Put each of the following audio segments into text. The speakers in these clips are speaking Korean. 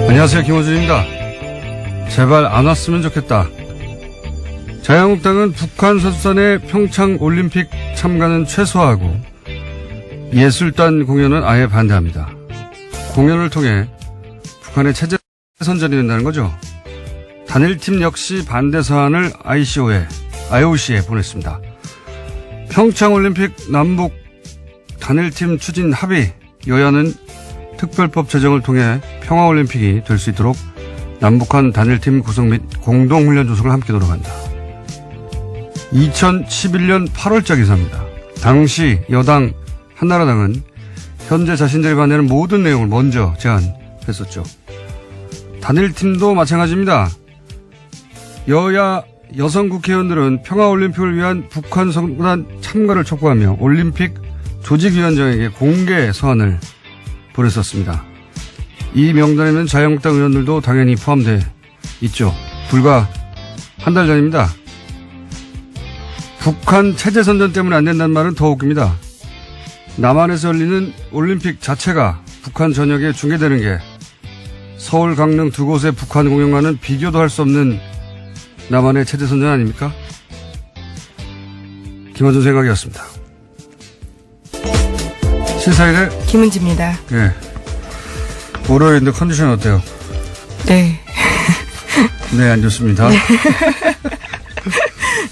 안녕하세요, 김호준입니다. 제발 안 왔으면 좋겠다. 자유한국당은 북한 선수단의 평창올림픽 참가는 최소화하고 예술단 공연은 아예 반대합니다. 공연을 통해 북한의 체제 선전이 된다는 거죠. 단일팀 역시 반대 사안을 IOC에 보냈습니다. 평창올림픽 남북 단일팀 추진 합의, 여야는 특별법 제정을 통해 평화올림픽이 될 수 있도록 남북한 단일팀 구성 및 공동훈련 조성을 함께 노력한다. 2011년 8월자 기사입니다. 당시 여당 한나라당은 현재 자신들이 반대하는 모든 내용을 먼저 제안했었죠. 단일팀도 마찬가지입니다. 여야 여성 국회의원들은 평화올림픽을 위한 북한 선수단 참가를 촉구하며 올림픽 조직위원장에게 공개 서한을 보냈었습니다. 이 명단에는 자유한국당 의원들도 당연히 포함돼 있죠. 불과 한 달 전입니다. 북한 체제 선전 때문에 안 된다는 말은 더 웃깁니다. 남한에서 열리는 올림픽 자체가 북한 전역에 중계되는 게 서울, 강릉 두 곳의 북한 공연과는 비교도 할 수 없는 남한의 체제 선전 아닙니까? 김원준 생각이었습니다. 시사일의 김은지입니다. 네. 월요일인데 컨디션 어때요? 네. 네, 안 좋습니다. 네.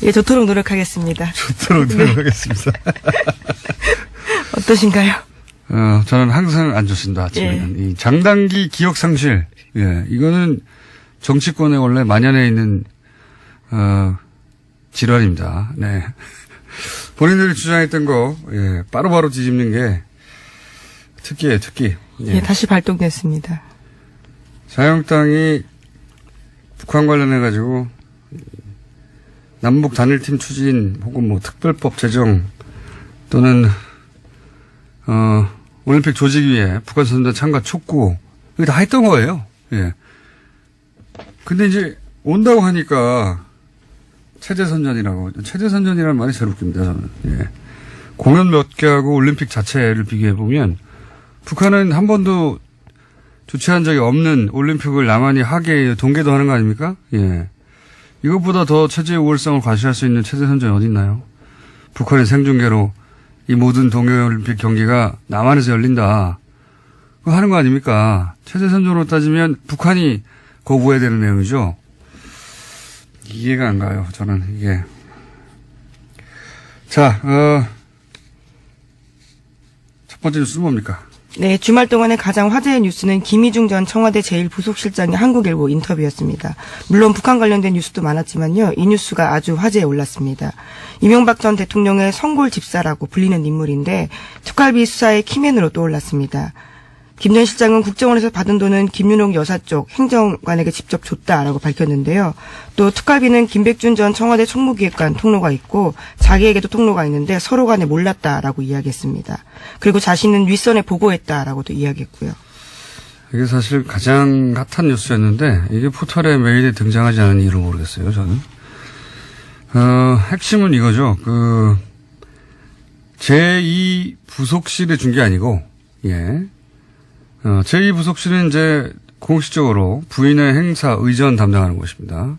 예, 좋도록 노력하겠습니다. 좋도록 노력하겠습니다. 어떠신가요? 저는 항상 안 좋습니다. 아침에는. 예. 이 장단기 기억 상실. 예, 이거는 정치권에 원래 만연해 있는 질환입니다. 네. 본인들이 주장했던 거, 예, 바로바로 뒤집는 게 특기예요, 특기. 예, 다시 발동됐습니다. 자유한국당이 북한 관련해가지고 남북 단일팀 추진 혹은 뭐 특별법 제정 또는 올림픽 조직위에 북한 선수단 참가 촉구 이거 다 했던 거예요. 예. 근데 이제 온다고 하니까 체제 선전이라고. 체제 선전이라는 말이 제일 웃깁니다, 저는. 예. 공연 몇 개 하고 올림픽 자체를 비교해 보면 북한은 한 번도 주최한 적이 없는 올림픽을 남한이 하게 동계도 하는 거 아닙니까? 예. 이것보다 더 체제의 우월성을 과시할 수 있는 체제 선전이 어디 있나요? 북한의 생중계로 이 모든 동계올림픽 경기가 남한에서 열린다. 그거 하는 거 아닙니까? 체제 선전으로 따지면 북한이 거부해야 되는 내용이죠. 이해가 안 가요, 저는, 이게. 자, 첫 번째 뉴스는 뭡니까? 네, 주말 동안의 가장 화제의 뉴스는 김희중 전 청와대 제1부속실장의 한국일보 인터뷰였습니다. 물론 북한 관련된 뉴스도 많았지만요. 이 뉴스가 아주 화제에 올랐습니다. 이명박 전 대통령의 성골 집사라고 불리는 인물인데 특활비 수사의 키맨으로 떠올랐습니다. 김 전 실장은 국정원에서 받은 돈은 김윤옥 여사 쪽 행정관에게 직접 줬다라고 밝혔는데요. 또 특활비는 김백준 전 청와대 총무기획관 통로가 있고 자기에게도 통로가 있는데 서로 간에 몰랐다라고 이야기했습니다. 그리고 자신은 윗선에 보고했다라고도 이야기했고요. 이게 사실 가장 핫한 뉴스였는데 이게 포털에 메일에 등장하지 않은 이유를 모르겠어요, 저는. 핵심은 이거죠. 제2부속실에 준 게 아니고, 예. 제2부속실은 이제 공식적으로 부인의 행사 의전 담당하는 곳입니다.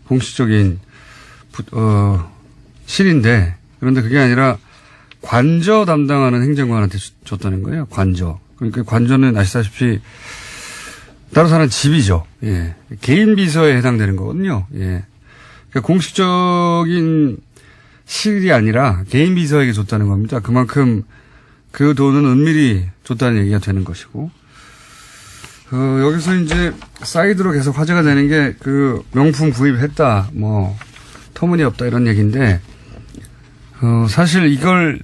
공식적인 실인데 그런데 그게 아니라 관저 담당하는 행정관한테 줬다는 거예요. 관저. 그러니까 관저는 아시다시피 따로 사는 집이죠. 예. 개인 비서에 해당되는 거거든요. 예. 그러니까 공식적인 실이 아니라 개인 비서에게 줬다는 겁니다. 그만큼 그 돈은 은밀히 줬다는 얘기가 되는 것이고, 여기서 이제 사이드로 계속 화제가 되는 게 명품 구입했다, 터무니없다 이런 얘기인데, 사실 이걸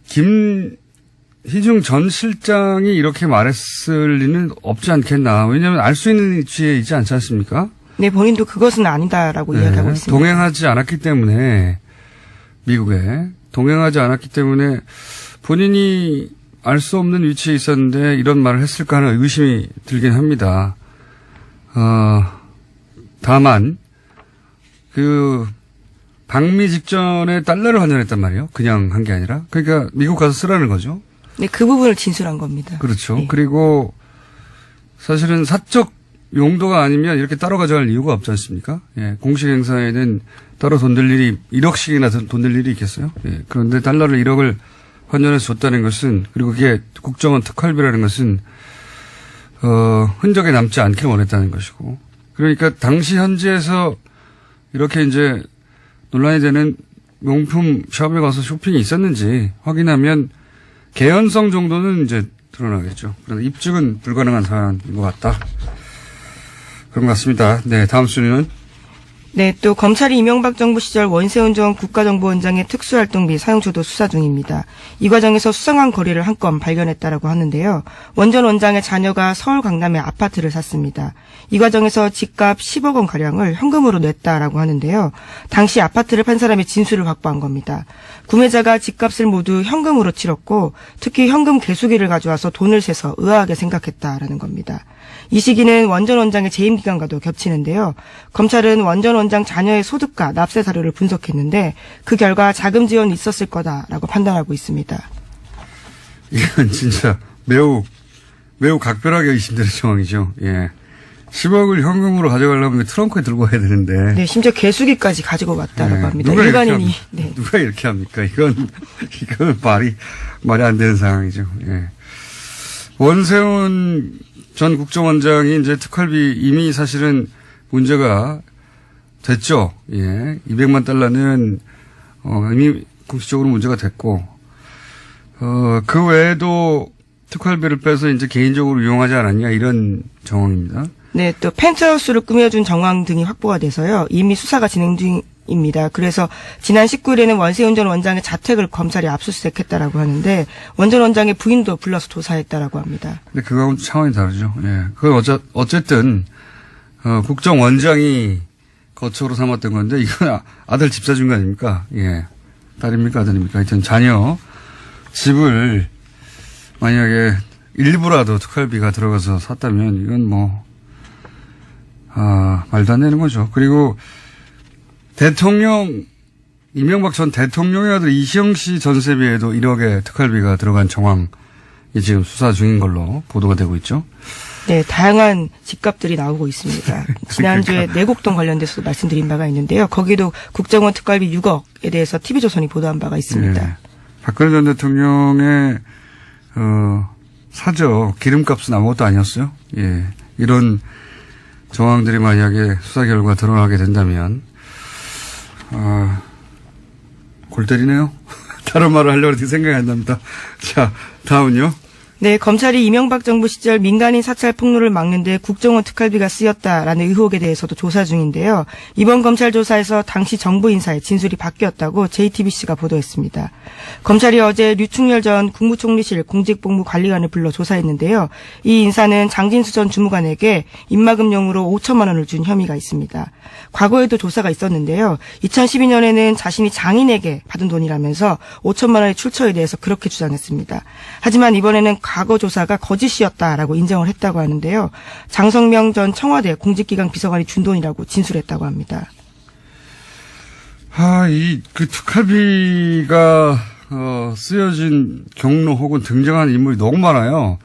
김희중 전 실장이 이렇게 말했을 리는 없지 않겠나. 왜냐하면 알 수 있는 위치에 있지 않지 않습니까? 네, 본인도 그것은 아니다라고 이야기하고 있습니다. 동행하지 않았기 때문에, 미국에 동행하지 않았기 때문에 본인이 알 수 없는 위치에 있었는데 이런 말을 했을까 하는 의심이 들긴 합니다. 다만 방미 직전에 달러를 환전했단 말이에요. 그냥 한 게 아니라. 그러니까 미국 가서 쓰라는 거죠. 네, 그 부분을 진술한 겁니다. 그렇죠. 네. 그리고 사실은 사적 용도가 아니면 이렇게 따로 가져갈 이유가 없지 않습니까? 예, 공식 행사에는 따로 돈 들 일이 1억씩이나 돈 들 일이 있겠어요? 예, 그런데 달러를 1억을 환전해서 줬다는 것은, 그리고 그게 국정원 특활비라는 것은 흔적에 남지 않기를 원했다는 것이고, 그러니까 당시 현지에서 이렇게 이제 논란이 되는 명품 샵에 가서 쇼핑이 있었는지 확인하면 개연성 정도는 이제 드러나겠죠. 그런데 입증은 불가능한 사안인 것 같다. 그런 것 같습니다. 네, 다음 순위는? 네, 또 검찰이 이명박 정부 시절 원세훈 전 국가정보원장의 특수활동비 사용처도 수사 중입니다. 이 과정에서 수상한 거래를 한 건 발견했다라고 하는데요. 원 전 원장의 자녀가 서울 강남에 아파트를 샀습니다. 이 과정에서 집값 10억 원 가량을 현금으로 냈다라고 하는데요. 당시 아파트를 판 사람의 진술을 확보한 겁니다. 구매자가 집값을 모두 현금으로 치렀고 특히 현금 개수기를 가져와서 돈을 세서 의아하게 생각했다라는 겁니다. 이 시기는 원 전 원장의 재임 기간과도 겹치는데요. 검찰은 원 전 원장 자녀의 소득과 납세 사료를 분석했는데 그 결과 자금 지원이 있었을 거다라고 판단하고 있습니다. 이건 진짜 매우 각별하게 의심되는 상황이죠. 예. 10억을 현금으로 가져가려면 트렁크에 들고 와야 되는데. 네, 심지어 개수기까지 가지고 왔다라고 합니다. 일반인이. 네. 누가 이렇게 합니까? 이건 말이 안 되는 상황이죠. 예. 원세훈 전 국정원장이 이제 특활비 이미 사실은 문제가 됐죠. 예. 200만 달러는, 이미 공식적으로 문제가 됐고, 그 외에도 특활비를 빼서 이제 개인적으로 이용하지 않았냐 이런 정황입니다. 네, 또 펜트하우스를 꾸며준 정황 등이 확보가 돼서요. 이미 수사가 진행 중입니다. 그래서 지난 19일에는 원세훈 전 원장의 자택을 검찰이 압수수색했다라고 하는데 원 전 원장의 부인도 불러서 조사했다라고 합니다. 근데 그거하고는 차원이 다르죠. 예. 그건 어쨌든 국정원장이 거처로 삼았던 건데 이건 아들 집 사준 거 아닙니까? 예. 딸입니까 아들입니까? 하여튼 자녀 집을 만약에 일부라도 특활비가 들어가서 샀다면 이건 말도 안 되는 거죠. 그리고 이명박 전 대통령의 아들 이시영 씨 전세비에도 1억의 특활비가 들어간 정황이 지금 수사 중인 걸로 보도가 되고 있죠. 네, 다양한 집값들이 나오고 있습니다. 지난주에 내곡동 관련돼서도 말씀드린 바가 있는데요. 거기도 국정원 특활비 6억에 대해서 TV조선이 보도한 바가 있습니다. 네. 박근혜 전 대통령의 사저 기름값은 아무것도 아니었어요. 예, 이런 정황들이 만약에 수사 결과 드러나게 된다면 골 때리네요. 다른 말을 하려고 했는데 생각이 안 납니다. 자, 다음은요. 네, 검찰이 이명박 정부 시절 민간인 사찰 폭로를 막는 데 국정원 특활비가 쓰였다라는 의혹에 대해서도 조사 중인데요. 이번 검찰 조사에서 당시 정부 인사의 진술이 바뀌었다고 JTBC가 보도했습니다. 검찰이 어제 류충렬 전 국무총리실 공직복무관리관을 불러 조사했는데요. 이 인사는 장진수 전 주무관에게 입막음용으로 5천만 원을 준 혐의가 있습니다. 과거에도 조사가 있었는데요. 2012년에는 자신이 장인에게 받은 돈이라면서 5천만 원의 출처에 대해서 그렇게 주장했습니다. 하지만 이번에는 과거 조사가 거짓이었다라고 인정을 했다고 하는데요. 장성명 전 청와대 공직기강 비서관이 준 돈이라고 진술했다고 합니다. 그 특활비가 쓰여진 경로 혹은 등장한 인물이 너무 많아요.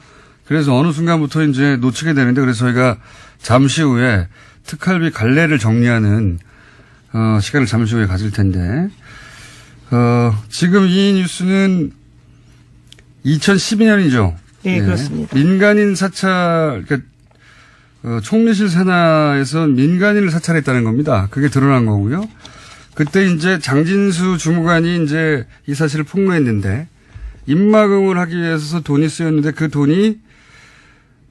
그래서 어느 순간부터 이제 놓치게 되는데 그래서 저희가 잠시 후에 특활비 갈래를 정리하는 시간을 잠시 후에 가질 텐데 지금 이 뉴스는 2012년이죠. 네, 그렇습니다. 민간인 사찰, 그러니까 총리실 산하에서 민간인을 사찰했다는 겁니다. 그게 드러난 거고요. 그때 이제 장진수 주무관이 이제 이 사실을 폭로했는데 입막음을 하기 위해서 돈이 쓰였는데 그 돈이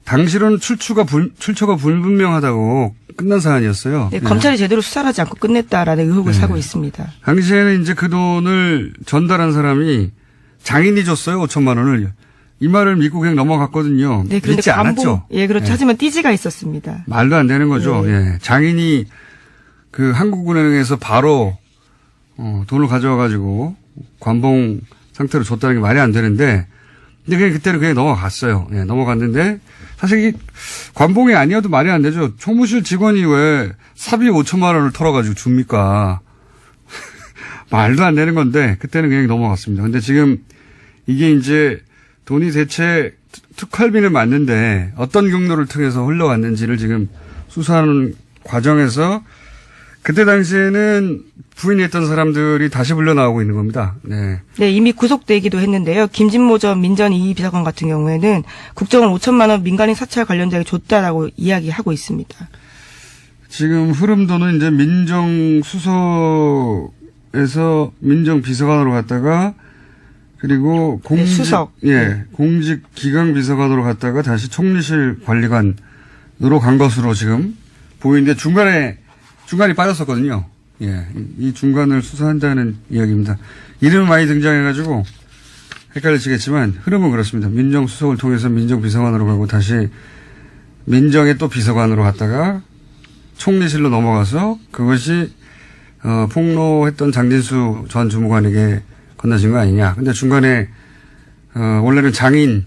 당시로는 출처가 불분명하다고 끝난 사안이었어요. 네, 검찰이 제대로 수사를 하지 않고 끝냈다라는 의혹을 사고 있습니다. 당시에는 이제 그 돈을 전달한 사람이 장인이 줬어요. 5천만 원을. 이 말을 믿고 그냥 넘어갔거든요. 네, 그런데 믿지 않았죠. 예, 그렇죠. 하지만 띠지가 있었습니다. 말도 안 되는 거죠. 예. 장인이 그 한국은행에서 바로 돈을 가져와 가지고 관봉 상태로 줬다는 게 말이 안 되는데 근데 그냥 그때는 그냥 넘어갔어요. 예, 넘어갔는데 사실 이 관봉이 아니어도 말이 안 되죠. 총무실 직원이 왜 사비 5천만 원을 털어가지고 줍니까? 말도 안 되는 건데 그때는 그냥 넘어갔습니다. 근데 지금 이게 이제 돈이 대체 특활비는 맞는데 어떤 경로를 통해서 흘러왔는지를 지금 수사하는 과정에서 그때 당시에는 부인했던 사람들이 다시 불려 나오고 있는 겁니다. 네. 네, 이미 구속되기도 했는데요. 김진모 전 민전 2위 비서관 같은 경우에는 국정원 5천만 원 민간인 사찰 관련자에게 줬다라고 이야기하고 있습니다. 지금 흐름도는 이제 민정수석에서 민정비서관으로 갔다가 그리고 수석. 공직기강비서관으로 갔다가 다시 총리실 관리관으로 간 것으로 지금 보이는데 중간이 빠졌었거든요. 예. 이 중간을 수사한다는 이야기입니다. 이름은 많이 등장해가지고 헷갈리시겠지만 흐름은 그렇습니다. 민정수석을 통해서 민정비서관으로 가고 다시 민정의 또 비서관으로 갔다가 총리실로 넘어가서 그것이 폭로했던 장진수 전 주무관에게 건너진 거 아니냐. 근데 중간에 원래는 장인이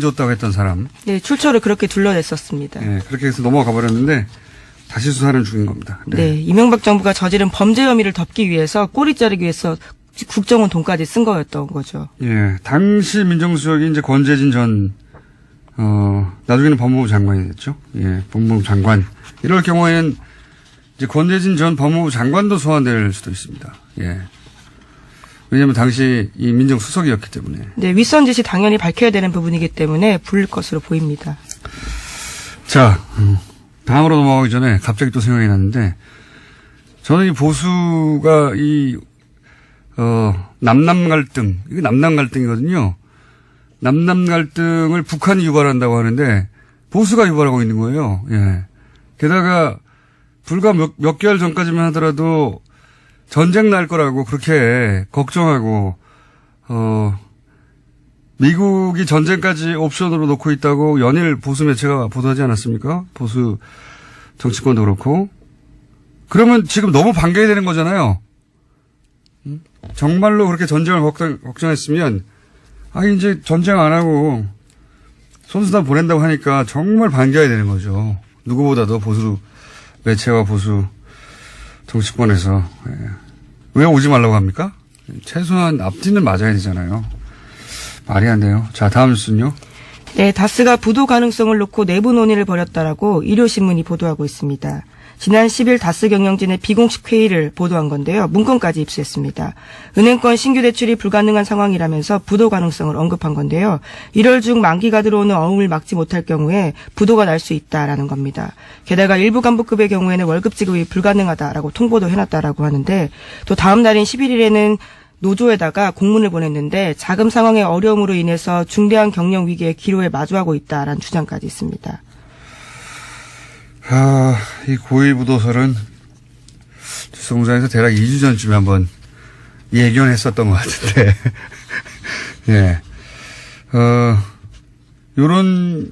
줬다고 했던 사람. 네, 출처를 그렇게 둘러냈었습니다. 네, 그렇게 해서 넘어가 버렸는데 다시 수사는 중인 겁니다. 네, 이명박 정부가 저지른 범죄 혐의를 덮기 위해서 꼬리 자르기 위해서 국정원 돈까지 쓴 거였던 거죠. 예, 당시 민정수석이 이제 권재진 전 나중에는 법무부 장관이 됐죠. 예, 법무부 장관. 이럴 경우에는 이제 권재진 전 법무부 장관도 소환될 수도 있습니다. 예. 왜냐하면 당시 이 민정수석이었기 때문에. 네, 윗선 지시 당연히 밝혀야 되는 부분이기 때문에 부를 것으로 보입니다. 자, 다음으로 넘어가기 전에 갑자기 또 생각이 났는데 저는 이 보수가 남남 갈등, 이게 남남 갈등이거든요. 남남 갈등을 북한이 유발한다고 하는데 보수가 유발하고 있는 거예요. 예. 게다가 불과 몇 개월 전까지만 하더라도 전쟁 날 거라고 그렇게 걱정하고, 미국이 전쟁까지 옵션으로 놓고 있다고 연일 보수 매체가 보도하지 않았습니까? 보수 정치권도 그렇고. 그러면 지금 너무 반겨야 되는 거잖아요. 정말로 그렇게 전쟁을 걱정했으면, 이제 전쟁 안 하고 손수단 보낸다고 하니까 정말 반겨야 되는 거죠. 누구보다도 보수 매체와 보수 정치권에서. 예. 왜 오지 말라고 합니까? 최소한 앞뒤는 맞아야 되잖아요. 말이 안 돼요. 자, 다음 뉴스는요. 네, 다스가 부도 가능성을 놓고 내부 논의를 벌였다라고 일요신문이 보도하고 있습니다. 지난 10일 다스 경영진의 비공식 회의를 보도한 건데요. 문건까지 입수했습니다. 은행권 신규 대출이 불가능한 상황이라면서 부도 가능성을 언급한 건데요. 1월 중 만기가 들어오는 어음을 막지 못할 경우에 부도가 날 수 있다라는 겁니다. 게다가 일부 간부급의 경우에는 월급 지급이 불가능하다라고 통보도 해놨다라고 하는데 또 다음 날인 11일에는 노조에다가 공문을 보냈는데 자금 상황의 어려움으로 인해서 중대한 경영 위기의 기로에 마주하고 있다라는 주장까지 있습니다. 이 고위부도설은 뉴스공장에서 대략 2주 전쯤에 한번 예견했었던 것 같은데, 예. 요런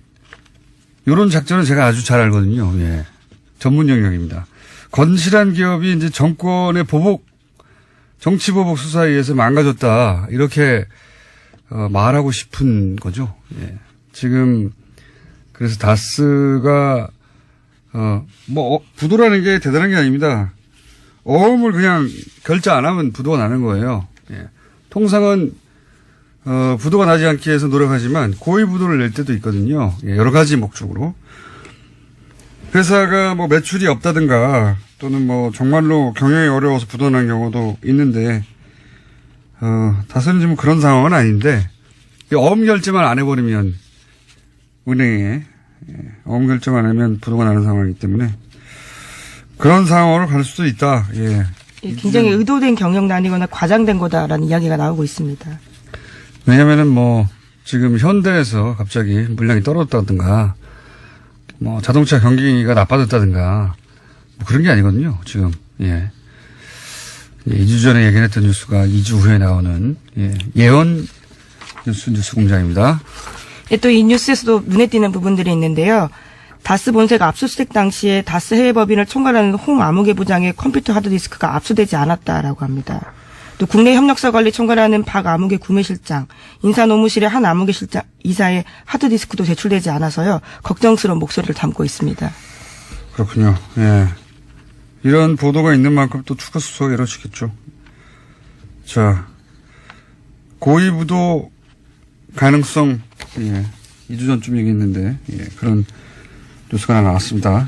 작전은 제가 아주 잘 알거든요. 예. 전문 영역입니다. 건실한 기업이 이제 정권의 정치보복 수사에 의해서 망가졌다. 이렇게, 말하고 싶은 거죠. 예. 지금, 그래서 다스가 부도라는 게 대단한 게 아닙니다. 어음을 그냥 결제 안 하면 부도가 나는 거예요. 예. 통상은, 부도가 나지 않기 위해서 노력하지만 고의 부도를 낼 때도 있거든요. 예, 여러 가지 목적으로. 회사가 매출이 없다든가 또는 정말로 경영이 어려워서 부도 난 경우도 있는데, 다스는 지금 그런 상황은 아닌데, 어음 결제만 안 해버리면 은행에 어음 결정 안 하면 부도가 나는 상황이기 때문에 그런 상황으로 갈 수도 있다. 예. 굉장히 의도된 경영난이거나 과장된 거다라는 이야기가 나오고 있습니다. 왜냐면은 지금 현대에서 갑자기 물량이 떨어졌다든가 자동차 경기가 나빠졌다든가 그런 게 아니거든요. 지금. 예. 2주 전에 예견했던 뉴스가 2주 후에 나오는 예언 뉴스 공장입니다. 또 이 뉴스에서도 눈에 띄는 부분들이 있는데요. 다스 본사가 압수수색 당시에 다스 해외법인을 총괄하는 홍아무개 부장의 컴퓨터 하드디스크가 압수되지 않았다라고 합니다. 또 국내 협력사 관리 총괄하는 박아무개 구매실장, 인사노무실의 한 아무개 실장 이사의 하드디스크도 제출되지 않아서요. 걱정스러운 목소리를 담고 있습니다. 그렇군요. 예. 이런 보도가 있는 만큼 또 추가 수사가 이루어지겠죠. 자, 고의부도 가능성, 2주 전쯤 얘기했는데, 예, 그런 뉴스가 하나 나왔습니다.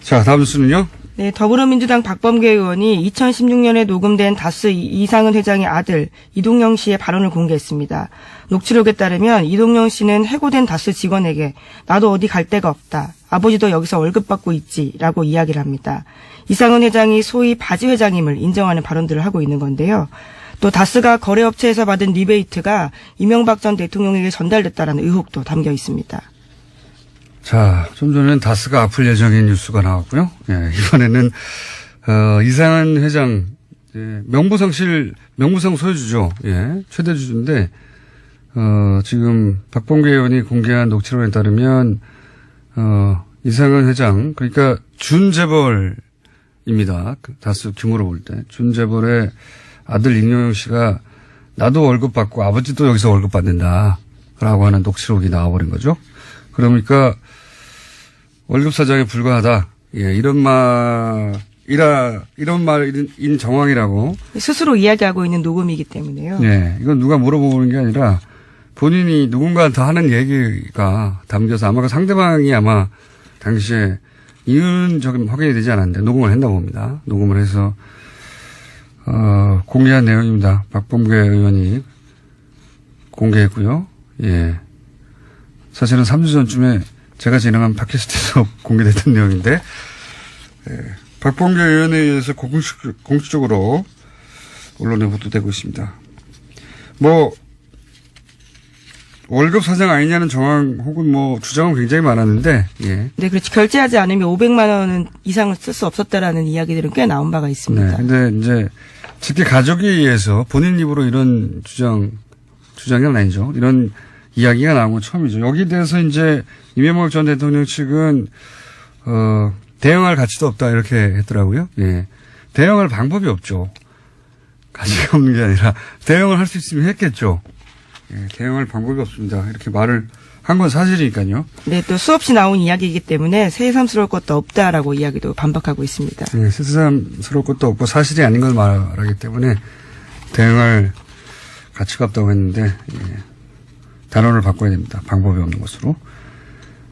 자, 다음 뉴스는요? 네, 더불어민주당 박범계 의원이 2016년에 녹음된 다스 이상은 회장의 아들 이동영 씨의 발언을 공개했습니다. 녹취록에 따르면 이동영 씨는 해고된 다스 직원에게 나도 어디 갈 데가 없다. 아버지도 여기서 월급 받고 있지라고 이야기를 합니다. 이상은 회장이 소위 바지 회장임을 인정하는 발언들을 하고 있는 건데요. 또 다스가 거래업체에서 받은 리베이트가 이명박 전 대통령에게 전달됐다라는 의혹도 담겨 있습니다. 자, 좀 전에는 다스가 아플 예정인 뉴스가 나왔고요. 예, 이번에는, 이상한 회장, 예, 명부상 소유주죠. 예, 최대 주주인데, 지금 박범계 의원이 공개한 녹취록에 따르면, 이상한 회장, 그러니까 준재벌입니다. 그 다스 규모로 볼 때. 준재벌의 아들 임영영 씨가 나도 월급 받고 아버지도 여기서 월급 받는다. 라고 하는 녹취록이 나와버린 거죠. 그러니까, 월급 사장에 불과하다. 예, 이런 말인 정황이라고. 스스로 이야기하고 있는 녹음이기 때문에요. 예, 이건 누가 물어보는 게 아니라 본인이 누군가한테 하는 얘기가 담겨서 아마 그 상대방이 아마 당시에 이유는 확인이 되지 않았는데 녹음을 했나 봅니다. 녹음을 해서, 공개한 내용입니다. 박범계 의원이 공개했고요. 예. 사실은 3주 전쯤에 제가 진행한 팟캐스트에서 공개됐던 내용인데, 예, 박범계 의원에 의해서 공식적으로 언론에 보도되고 있습니다. 월급 사장 아니냐는 정황 혹은 주장은 굉장히 많았는데, 예. 네, 그렇지. 결제하지 않으면 500만 원 이상을 쓸 수 없었다라는 이야기들은 꽤 나온 바가 있습니다. 네, 근데 이제 직계 가족에 의해서 본인 입으로 이런 주장이 아니죠. 이런 이야기가 나온 건 처음이죠. 여기에 대해서 이제 이명박 전 대통령 측은 대응할 가치도 없다 이렇게 했더라고요. 예. 대응할 방법이 없죠. 가치가 없는 게 아니라 대응을 할 수 있으면 했겠죠. 예, 대응할 방법이 없습니다. 이렇게 말을 한 건 사실이니까요. 네, 또 수없이 나온 이야기이기 때문에 새삼스러울 것도 없다라고 이야기도 반박하고 있습니다. 네, 새삼스러울 것도 없고 사실이 아닌 걸 말하기 때문에 대응할 가치가 없다고 했는데, 예. 단어를 바꿔야 됩니다. 방법이 없는 것으로.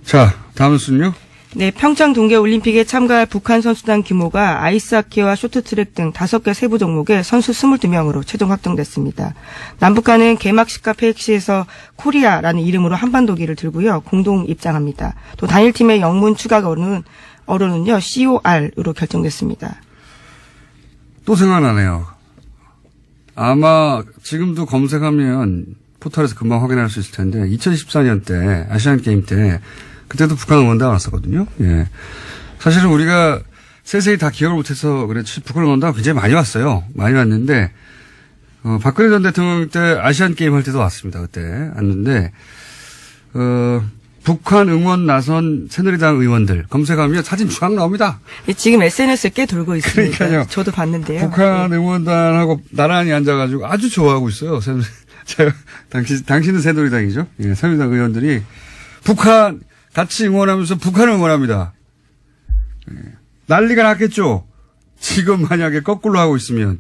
자, 다음 뉴스는요? 네, 평창 동계올림픽에 참가할 북한 선수단 규모가 아이스하키와 쇼트트랙 등 5개 세부 종목에 선수 22명으로 최종 확정됐습니다. 남북한은 개막식과 폐획식에서 코리아라는 이름으로 한반도기를 들고요. 공동 입장합니다. 또 단일팀의 영문 추가 어로는요. COR으로 결정됐습니다. 또 생각나네요. 아마 지금도 검색하면 포털에서 금방 확인할 수 있을 텐데 2014년 때 아시안게임 때 그때도 북한 응원단 왔었거든요. 예. 사실은 우리가 세세히 다 기억을 못해서 그랬지 북한 응원단 굉장히 많이 왔어요. 많이 왔는데 박근혜 전 대통령 때 아시안게임 할 때도 왔습니다. 그때 왔는데 북한 응원 나선 새누리당 의원들 검색하면 사진 쫙 나옵니다. 지금 SNS에 꽤 돌고 있습니다. 그러니까요. 저도 봤는데요. 북한 응원단하고 나란히 앉아가지고 아주 좋아하고 있어요. 제가 당신은 새누리당이죠. 예, 새누리당 의원들이 북한 같이 응원하면서 북한을 응원합니다. 예, 난리가 났겠죠. 지금 만약에 거꾸로 하고 있으면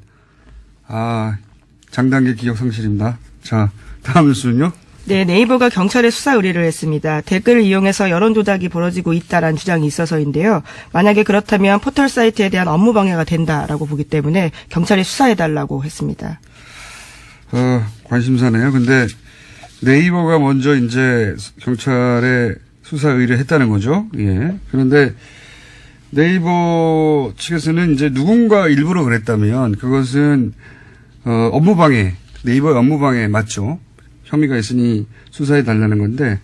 장단계 기억 상실입니다. 자, 다음 뉴스는요. 네, 네이버가 경찰에 수사 의뢰를 했습니다. 댓글을 이용해서 여론 조작이 벌어지고 있다라는 주장이 있어서인데요. 만약에 그렇다면 포털 사이트에 대한 업무 방해가 된다라고 보기 때문에 경찰에 수사해달라고 했습니다. 관심사네요. 근데 네이버가 먼저 이제 경찰에 수사 의뢰했다는 거죠. 예. 그런데 네이버 측에서는 이제 누군가 일부러 그랬다면 그것은 업무방해, 네이버의 업무방해 맞죠. 혐의가 있으니 수사해 달라는 건데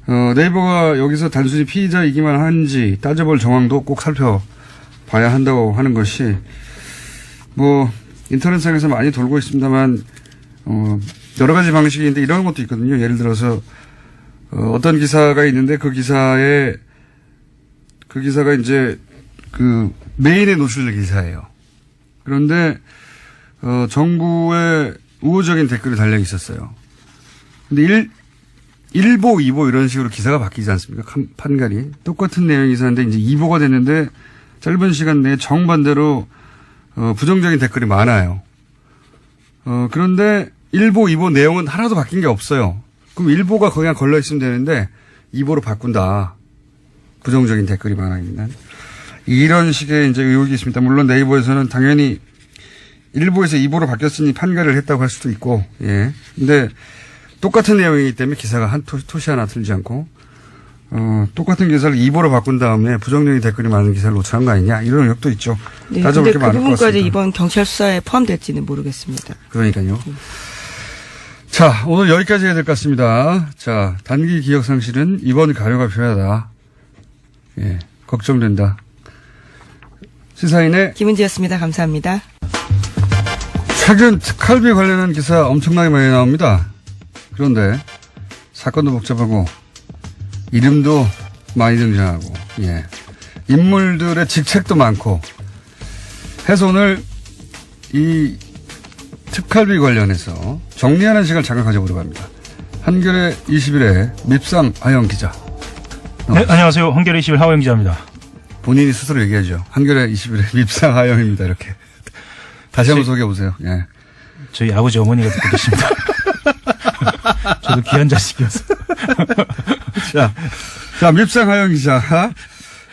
네이버가 여기서 단순히 피의자이기만 한지 따져볼 정황도 꼭 살펴봐야 한다고 하는 것이 인터넷상에서 많이 돌고 있습니다만 여러 가지 방식이 있는데 이런 것도 있거든요. 예를 들어서 어떤 기사가 있는데 그 기사가 이제 그 메인에 노출된 기사예요. 그런데 정부의 우호적인 댓글이 달려 있었어요. 근데 1보, 2보 이런 식으로 기사가 바뀌지 않습니까? 판갈이. 똑같은 내용의 기사인데 이제 2보가 됐는데 짧은 시간 내에 정반대로 부정적인 댓글이 많아요. 그런데 1보, 2보 내용은 하나도 바뀐 게 없어요. 그럼 일보가 그냥 걸려 있으면 되는데 2보로 바꾼다. 부정적인 댓글이 많아 있는. 이런 식의 이제 의혹이 있습니다. 물론 네이버에서는 당연히 1보에서 2보로 바뀌었으니 판결을 했다고 할 수도 있고, 예. 근데 똑같은 내용이기 때문에 기사가 한 토시 하나 틀리지 않고, 똑같은 기사를 2보로 바꾼 다음에 부정적인 댓글이 많은 기사를 노출한 거 아니냐, 이런 의혹도 있죠. 네, 따져볼 근데 게 그 많을 것 부분까지 같습니다. 이번 경찰 수사에 포함될지는 모르겠습니다. 그러니까요. 자, 오늘 여기까지 해야 될 것 같습니다. 자, 단기 기억 상실은 이번 가려가 필요하다. 예, 걱정된다. 시사인의 김은지였습니다. 감사합니다. 최근 특활비 관련한 기사 엄청나게 많이 나옵니다. 그런데 사건도 복잡하고 이름도 많이 등장하고, 예, 인물들의 직책도 많고 해서 오늘 이 특활비 관련해서 정리하는 시간을 잠깐 가져보려고 합니다. 한겨레 21의 밉상 하영 기자. 네, 안녕하세요. 한겨레 21 하영 기자입니다. 본인이 스스로 얘기하죠. 한겨레 21의 밉상 하영입니다. 이렇게. 다시 한번 소개해 보세요. 예. 저희 아버지 어머니가 듣고 계십니다. 저도 귀한 자식이어서. 자, 밉상 하영 기자.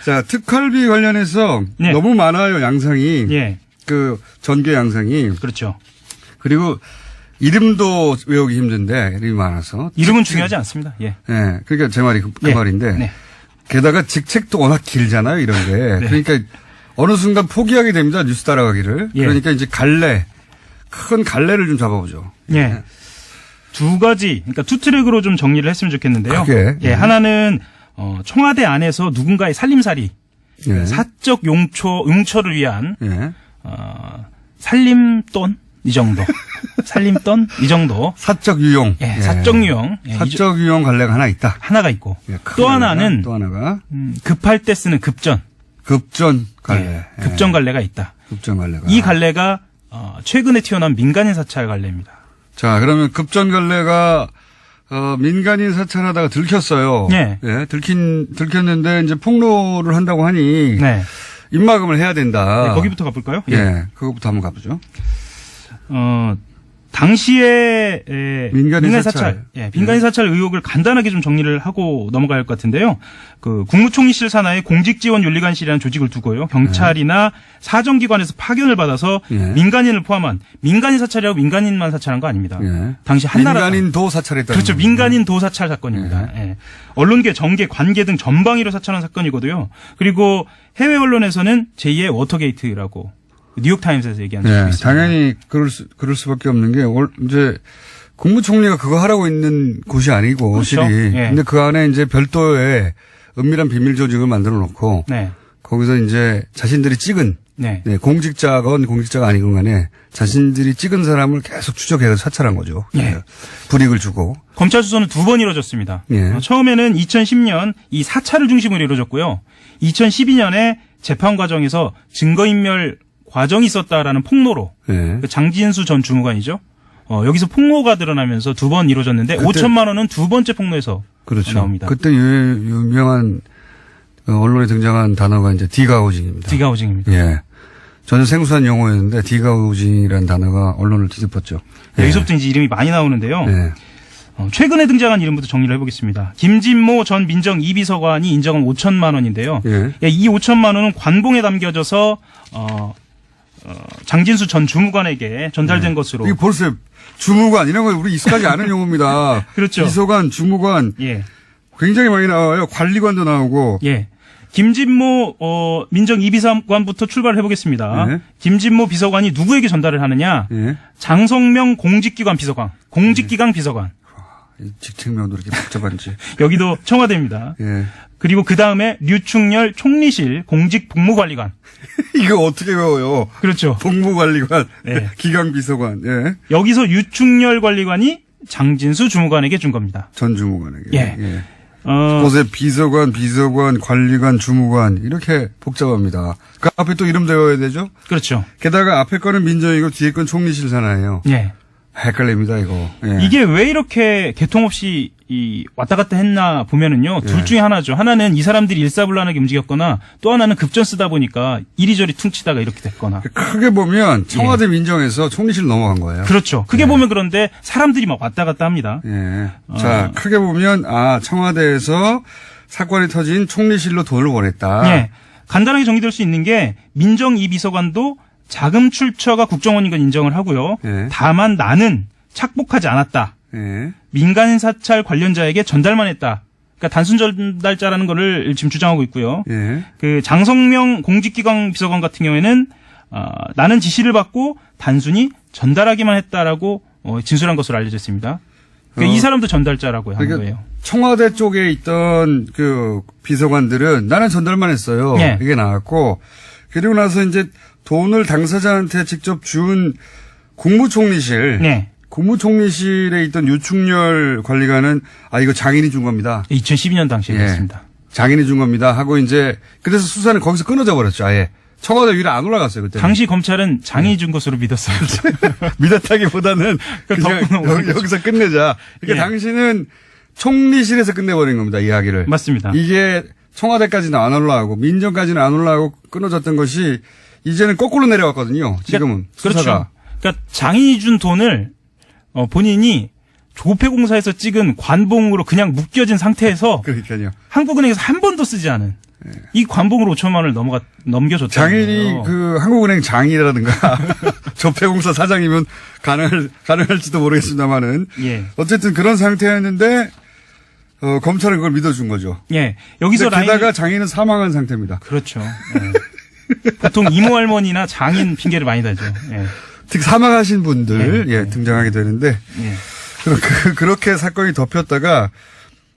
자, 특활비 관련해서 네. 너무 많아요. 양상이. 예. 그 전개 양상이. 그렇죠. 그리고 이름도 외우기 힘든데 이름이 많아서. 이름은 중요하지 않습니다. 예. 예. 그러니까 제 말이 그 예. 말인데. 네. 게다가 직책도 워낙 길잖아요. 이런 게. 네. 그러니까 어느 순간 포기하게 됩니다. 뉴스 따라가기를. 예. 그러니까 이제 큰 갈래를 좀 잡아보죠. 예. 두 가지, 그러니까 투 트랙으로 좀 정리를 했으면 좋겠는데요. 그게. 예. 하나는 청와대 안에서 누군가의 살림살이, 예. 사적 용처를 위한 예. 살림돈 이 정도, 살림돈 이 정도. 사적 유용. 예. 사적 유용. 예. 사적 유용 갈래가 하나 있다. 하나가 있고 예, 또 하나는 또 하나가 급할 때 쓰는 급전. 급전 갈래. 예, 급전 갈래가 있다. 급전 갈래가. 이 갈래가 최근에 튀어나온 민간인 사찰 갈래입니다. 자, 그러면 급전 갈래가 민간인 사찰하다가 들켰어요. 예. 예, 들켰는데 이제 폭로를 한다고 하니 네. 입막음을 해야 된다. 네, 거기부터 가볼까요? 예. 그거부터 한번 가보죠. 당시에 민간인 사찰. 예, 민간인 사찰 의혹을 간단하게 좀 정리를 하고 넘어갈 것 같은데요. 그 국무총리실 산하에 공직지원윤리관실이라는 조직을 두고요. 경찰이나 사정기관에서 파견을 받아서 예. 민간인을 포함한 민간인 사찰이라고 민간인만 사찰한 거 아닙니다. 예. 당시 한나라 민간인도 사찰했다. 그렇죠. 민간인 도사찰 사건입니다. 예. 언론계, 정계, 관계 등 전방위로 사찰한 사건이거든요. 그리고 해외 언론에서는 제2의 워터게이트라고 뉴욕타임스에서 얘기한 적이 네, 있습니다. 당연히 그럴 수밖에 없는 게 이제 국무총리가 그거 하라고 있는 곳이 아니고 그렇죠. 실이. 예. 근데 그 안에 이제 별도의 은밀한 비밀 조직을 만들어 놓고 네. 거기서 이제 자신들이 찍은 네. 공직자건 공직자가 아니건 간에 자신들이 찍은 사람을 계속 추적해서 사찰한 거죠. 예. 불이익을 주고. 검찰 수사는 2번 이루어졌습니다. 예. 처음에는 2010년 이 사찰을 중심으로 이루어졌고요. 2012년에 재판 과정에서 증거인멸 과정이 있었다라는 폭로로 예. 그 장진수 전 주무관이죠. 여기서 폭로가 드러나면서 2번 이루어졌는데 5천만 원은 두 번째 폭로에서 그렇죠. 나옵니다. 그때 유명한 언론에 등장한 단어가 이제 디가우징입니다. 디가우징입니다. 예. 전혀 생소한 용어였는데 디가우징이라는 단어가 언론을 뒤덮었죠. 예. 여기서부터 이제 이름이 많이 나오는데요. 예. 최근에 등장한 이름부터 정리를 해보겠습니다. 김진모 전 민정 2비서관이 인정한 5천만 원인데요. 예. 예, 이 5천만 원은 관봉에 담겨져서 장진수 전 주무관에게 전달된 것으로. 이게 벌써 주무관 이런 거 우리 익숙하지 않은 용어입니다. 그렇죠. 비서관, 주무관 예, 굉장히 많이 나와요. 관리관도 나오고. 예. 김진모 민정 2비서관부터 출발을 해보겠습니다. 네. 김진모 비서관이 누구에게 전달을 하느냐? 예. 장성명 공직기관 비서관, 공직기강 비서관. 이 직책명도 이렇게 복잡한지. 여기도 청와대입니다. 예. 그리고 그 다음에 류충렬 총리실 공직복무관리관. 이거 어떻게 외워요? 그렇죠. 복무관리관, 네. 기강비서관, 예. 여기서 유충렬 관리관이 장진수 주무관에게 준 겁니다. 전 주무관에게. 예. 곳에 비서관, 관리관, 주무관 이렇게 복잡합니다. 그 앞에 또 이름 대어야 되죠? 그렇죠. 게다가 앞에 거는 민정이고 뒤에 건 총리실 산하예요. 예. 헷갈립니다, 이거. 예. 이게 왜 이렇게 개통 없이 왔다 갔다 했나 보면은요. 둘 중에 하나죠. 하나는 이 사람들이 일사불란하게 움직였거나 또 하나는 급전 쓰다 보니까 이리저리 퉁치다가 이렇게 됐거나. 크게 보면 청와대 민정에서 총리실 넘어간 거예요. 그렇죠. 크게 보면 그런데 사람들이 막 왔다 갔다 합니다. 예. 자, 크게 보면 청와대에서 사건이 터진 총리실로 돈을 보냈다. 예. 간단하게 정리될 수 있는 게 민정 이 비서관도 자금 출처가 국정원인 건 인정을 하고요. 예. 다만 나는 착복하지 않았다. 예. 민간 사찰 관련자에게 전달만 했다. 그러니까 단순 전달자라는 거를 지금 주장하고 있고요. 예. 그 장성명 공직기강 비서관 같은 경우에는 나는 지시를 받고 단순히 전달하기만 했다라고 진술한 것으로 알려져 있습니다. 그러니까 이 사람도 전달자라고 하는 그러니까 거예요. 청와대 쪽에 있던 그 비서관들은 나는 전달만 했어요. 예. 이게 나왔고 그리고 나서 이제 돈을 당사자한테 직접 준 국무총리실. 네. 국무총리실에 있던 유충렬 관리관은 이거 장인이 준 겁니다. 2012년 당시에 예. 그랬습니다. 장인이 준 겁니다. 하고 이제 그래서 수사는 거기서 끊어져 버렸죠. 아예 청와대 위로 안 올라갔어요 그때. 당시 검찰은 장이 준 것으로 믿었어요. 믿었다기보다는 그냥 덕분에 여기서 끝내자. 그러니까 예. 당신은 총리실에서 끝내버린 겁니다. 이야기를. 맞습니다. 이게 청와대까지는 안 올라가고 민정까지는 안 올라가고 끊어졌던 것이 이제는 거꾸로 내려왔거든요. 지금은 그러니까, 수사가. 그렇죠. 그러니까 장인이 준 돈을 본인이 조폐공사에서 찍은 관봉으로 그냥 묶여진 상태에서 그러니까요. 한국은행에서 한 번도 쓰지 않은 이 관봉으로 5천만 원을 넘겨줬다는 장인이 거예요. 그 한국은행 장이라든가 조폐공사 사장이면 가능할지도 모르겠습니다만은 예. 어쨌든 그런 상태였는데 검찰은 그걸 믿어준 거죠. 예. 여기서 근데 게다가 라인을 장인은 사망한 상태입니다. 그렇죠. 예. 보통 이모 할머니나 장인 핑계를 많이 대죠. 예. 특히 사망하신 분들 예. 등장하게 되는데 예. 그렇게 사건이 덮였다가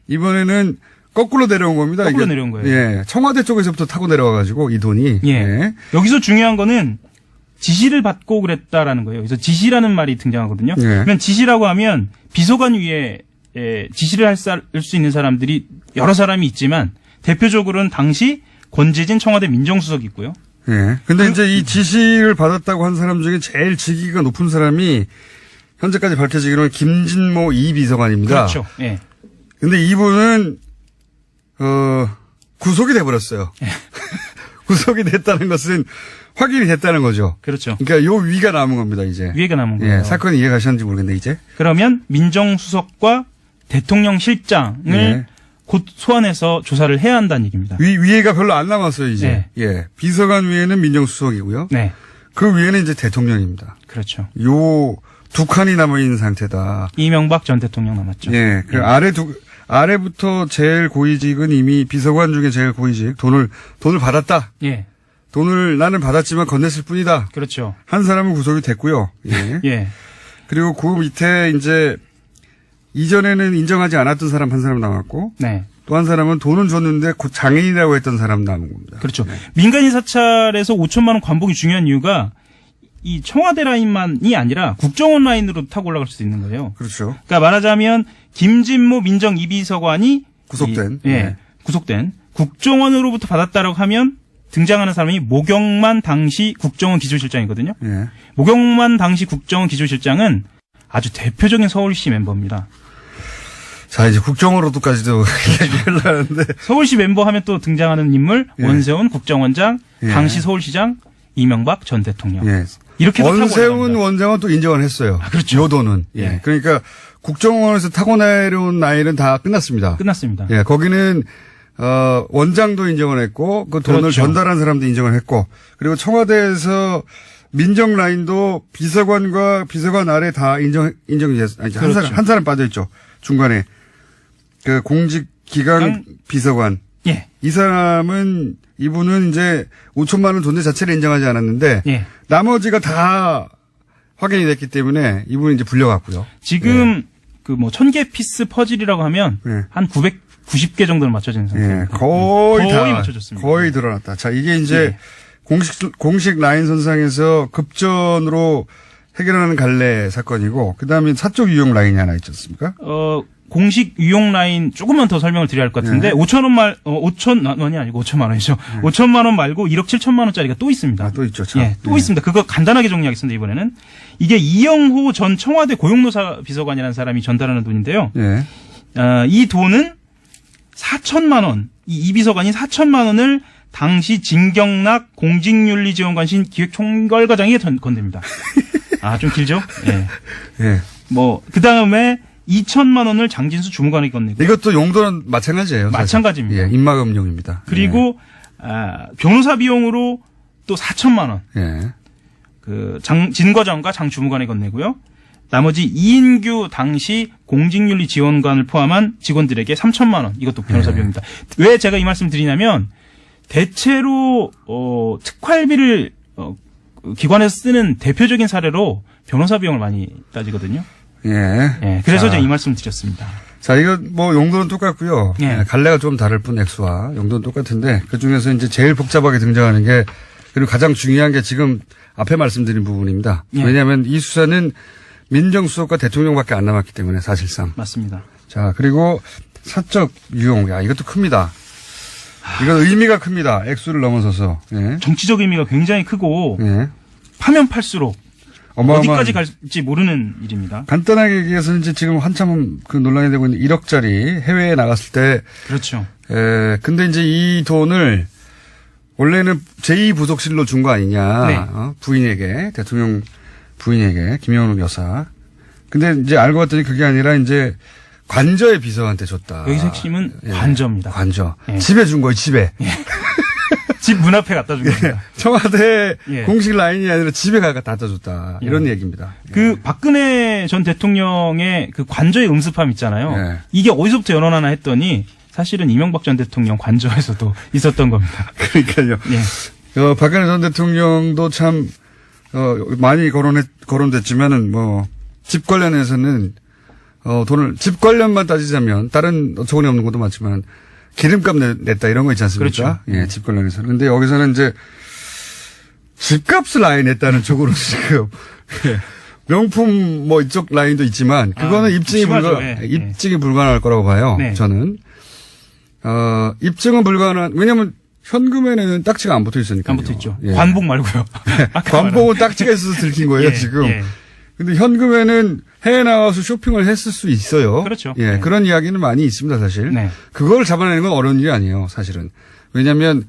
이번에는 거꾸로 내려온 겁니다. 거꾸로 이게. 내려온 거예요. 예. 청와대 쪽에서부터 타고 내려와가지고 이 돈이. 예. 여기서 중요한 거는 지시를 받고 그랬다라는 거예요. 그래서 지시라는 말이 등장하거든요. 예. 그러면 지시라고 하면 비서관 위에 지시를 할 수 있는 사람들이 여러 사람이 있지만 대표적으로는 당시 권재진 청와대 민정수석이 있고요. 예. 근데 이제 이 지시를 받았다고 한 사람 중에 제일 직위가 높은 사람이 현재까지 밝혀지기로는 김진모 이 비서관입니다. 그렇죠. 예. 근데 이분은 구속이 돼버렸어요. 구속이 됐다는 것은 확인이 됐다는 거죠. 그렇죠. 그러니까 요 위가 남은 겁니다, 이제. 위에가 남은 거예요. 예, 사건이 이해가셨는지 모르겠는데, 이제. 그러면 민정수석과 대통령 실장을 예. 곧 소환해서 조사를 해야 한다는 얘기입니다. 위에가 별로 안 남았어요, 이제. 네. 예. 비서관 위에는 민정수석이고요. 네. 그 위에는 이제 대통령입니다. 그렇죠. 요 두 칸이 남아있는 상태다. 이명박 전 대통령 남았죠. 예. 그 아래부터 제일 고위직은 이미 비서관 중에 제일 고위직. 돈을 받았다. 예. 돈을 나는 받았지만 건넸을 뿐이다. 그렇죠. 한 사람은 구속이 됐고요. 예. 예. 그리고 그 밑에 이제 이전에는 인정하지 않았던 사람 한 사람 남았고 네. 또 한 사람은 돈은 줬는데 곧 장애인이라고 했던 사람 남은 겁니다. 그렇죠. 네. 민간인 사찰에서 5천만 원 관복이 중요한 이유가 이 청와대 라인만이 아니라 국정원 라인으로 타고 올라갈 수 있는 거예요. 그렇죠. 그러니까 말하자면 김진모 민정 2비서관이 구속된. 네. 구속된 국정원으로부터 받았다라고 하면 등장하는 사람이 모경만 당시 국정원 기조실장이거든요. 예. 모경만 당시 국정원 기조실장은 아주 대표적인 서울시 멤버입니다. 자, 이제 국정원으로도까지도 얘기를 하는데. 서울시 member 하면 또 등장하는 인물 예. 원세훈 국정원장, 예. 당시 서울시장 이명박 전 대통령. 예. 이렇게 원세훈 원장은 또 인정을 했어요. 그렇죠. 요 돈은. 예. 예. 그러니까 국정원에서 타고 내려온 나이는 다 끝났습니다. 끝났습니다. 예. 거기는 원장도 인정을 했고 그 돈을 그렇죠. 전달한 사람도 인정을 했고 그리고 청와대에서 민정 라인도 비서관과 비서관 아래 다 인정이 됐어요. 아니, 그렇죠. 한 사람 빠져 있죠. 중간에 그 공직기강 비서관. 예. 이 사람은 이분은 이제 5천만 원 존재 자체를 인정하지 않았는데 예. 나머지가 다 확인이 됐기 때문에 이분은 이제 불려갔고요. 지금 그 뭐 1000개 피스 퍼즐이라고 하면 예. 한 990개 정도는 맞춰진 예, 상태입니다. 거의 다 맞춰졌습니다. 거의 드러났다. 자, 이게 이제 예. 공식 라인 선상에서 급전으로 해결하는 갈래 사건이고 그다음에 사적 유용 라인이 하나 있지 않습니까? 공식 유용 라인 조금만 더 설명을 드려야 할 것 같은데 5천만 원이 아니고 5천만 원이죠. 5천만 원 말고 1억 7천만 원짜리가 또 있습니다. 또 있죠. 참. 예, 또 있습니다. 그거 간단하게 정리하겠습니다. 이번에는 이게 이영호 전 청와대 고용노사 비서관이라는 사람이 전달하는 돈인데요. 예. 이 돈은 4천만 원, 이 비서관이 4천만 원을 당시 진경락 공직윤리지원관실 기획총괄과장에게 건넵니다. 좀 길죠? 예. 예. 그 다음에 2천만 원을 장진수 주무관에게 건네고. 이것도 용도는 마찬가지예요. 사실. 마찬가지입니다. 예, 입막음용입니다. 그리고 변호사 비용으로 또 4천만 원. 예. 진 과장과 장 주무관에 건네고요. 나머지 이인규 당시 공직윤리지원관을 포함한 직원들에게 3천만 원. 이것도 변호사 비용입니다. 왜 제가 이 말씀 드리냐면 대체로 특활비를 기관에서 쓰는 대표적인 사례로 변호사 비용을 많이 따지거든요. 예. 그래서 제가 이 말씀 드렸습니다. 자, 이거 용도는 똑같고요. 예. 갈래가 좀 다를 뿐 액수와 용도는 똑같은데 그 중에서 이제 제일 복잡하게 등장하는 게 그리고 가장 중요한 게 지금 앞에 말씀드린 부분입니다. 예. 왜냐하면 이 수사는 민정수석과 대통령밖에 안 남았기 때문에 사실상. 맞습니다. 자, 그리고 사적 유용. 이것도 큽니다. 이건 의미가 큽니다. 액수를 넘어서서. 예. 정치적 의미가 굉장히 크고 예. 파면 팔수록 어마어마한 어디까지 갈지 모르는 일입니다. 간단하게 얘기해서 이제 지금 한참 논란이 되고 있는 1억짜리 해외에 나갔을 때. 그렇죠. 근데 이제 이 돈을 원래는 제2부속실로 준 거 아니냐. 네. 부인에게, 대통령 부인에게, 김영욱 여사. 근데 이제 알고 봤더니 그게 아니라 이제 관저의 비서한테 줬다. 여기서 핵심은 관저입니다. 관저. 예. 집에 준 거예요, 집에. 집 문 앞에 갖다 준 겁니다. 청와대 예. 공식 라인이 아니라 집에 갖다 줬다. 이런 얘기입니다. 박근혜 전 대통령의 그 관저의 음습함 있잖아요. 예. 이게 어디서부터 연원하나 했더니 사실은 이명박 전 대통령 관저에서도 있었던 겁니다. 그러니까요. 예. 박근혜 전 대통령도 참, 많이 거론됐지만은 집 관련해서는 돈을, 집 관련만 따지자면 다른 어처구니 없는 것도 많지만 기름값 냈다 이런 거 있지 않습니까? 그렇죠. 예, 집 관련해서는. 근데 여기서는 이제 집값을 아예 냈다는 쪽으로 지금 명품 이쪽 라인도 있지만 그거는 입증이 입증이 불가능할 거라고 봐요. 네. 저는. 입증은 불가능한, 왜냐면 현금에는 딱지가 안 붙어 있으니까. 안 붙어 있죠. 관복 말고요. 관복은 딱지가 있어서 들킨 거예요, 지금. 예. 근데 현금에는 해외 나와서 쇼핑을 했을 수 있어요. 그렇죠. 예, 그런 이야기는 많이 있습니다, 사실. 네. 그걸 잡아내는 건 어려운 일이 아니에요, 사실은. 왜냐하면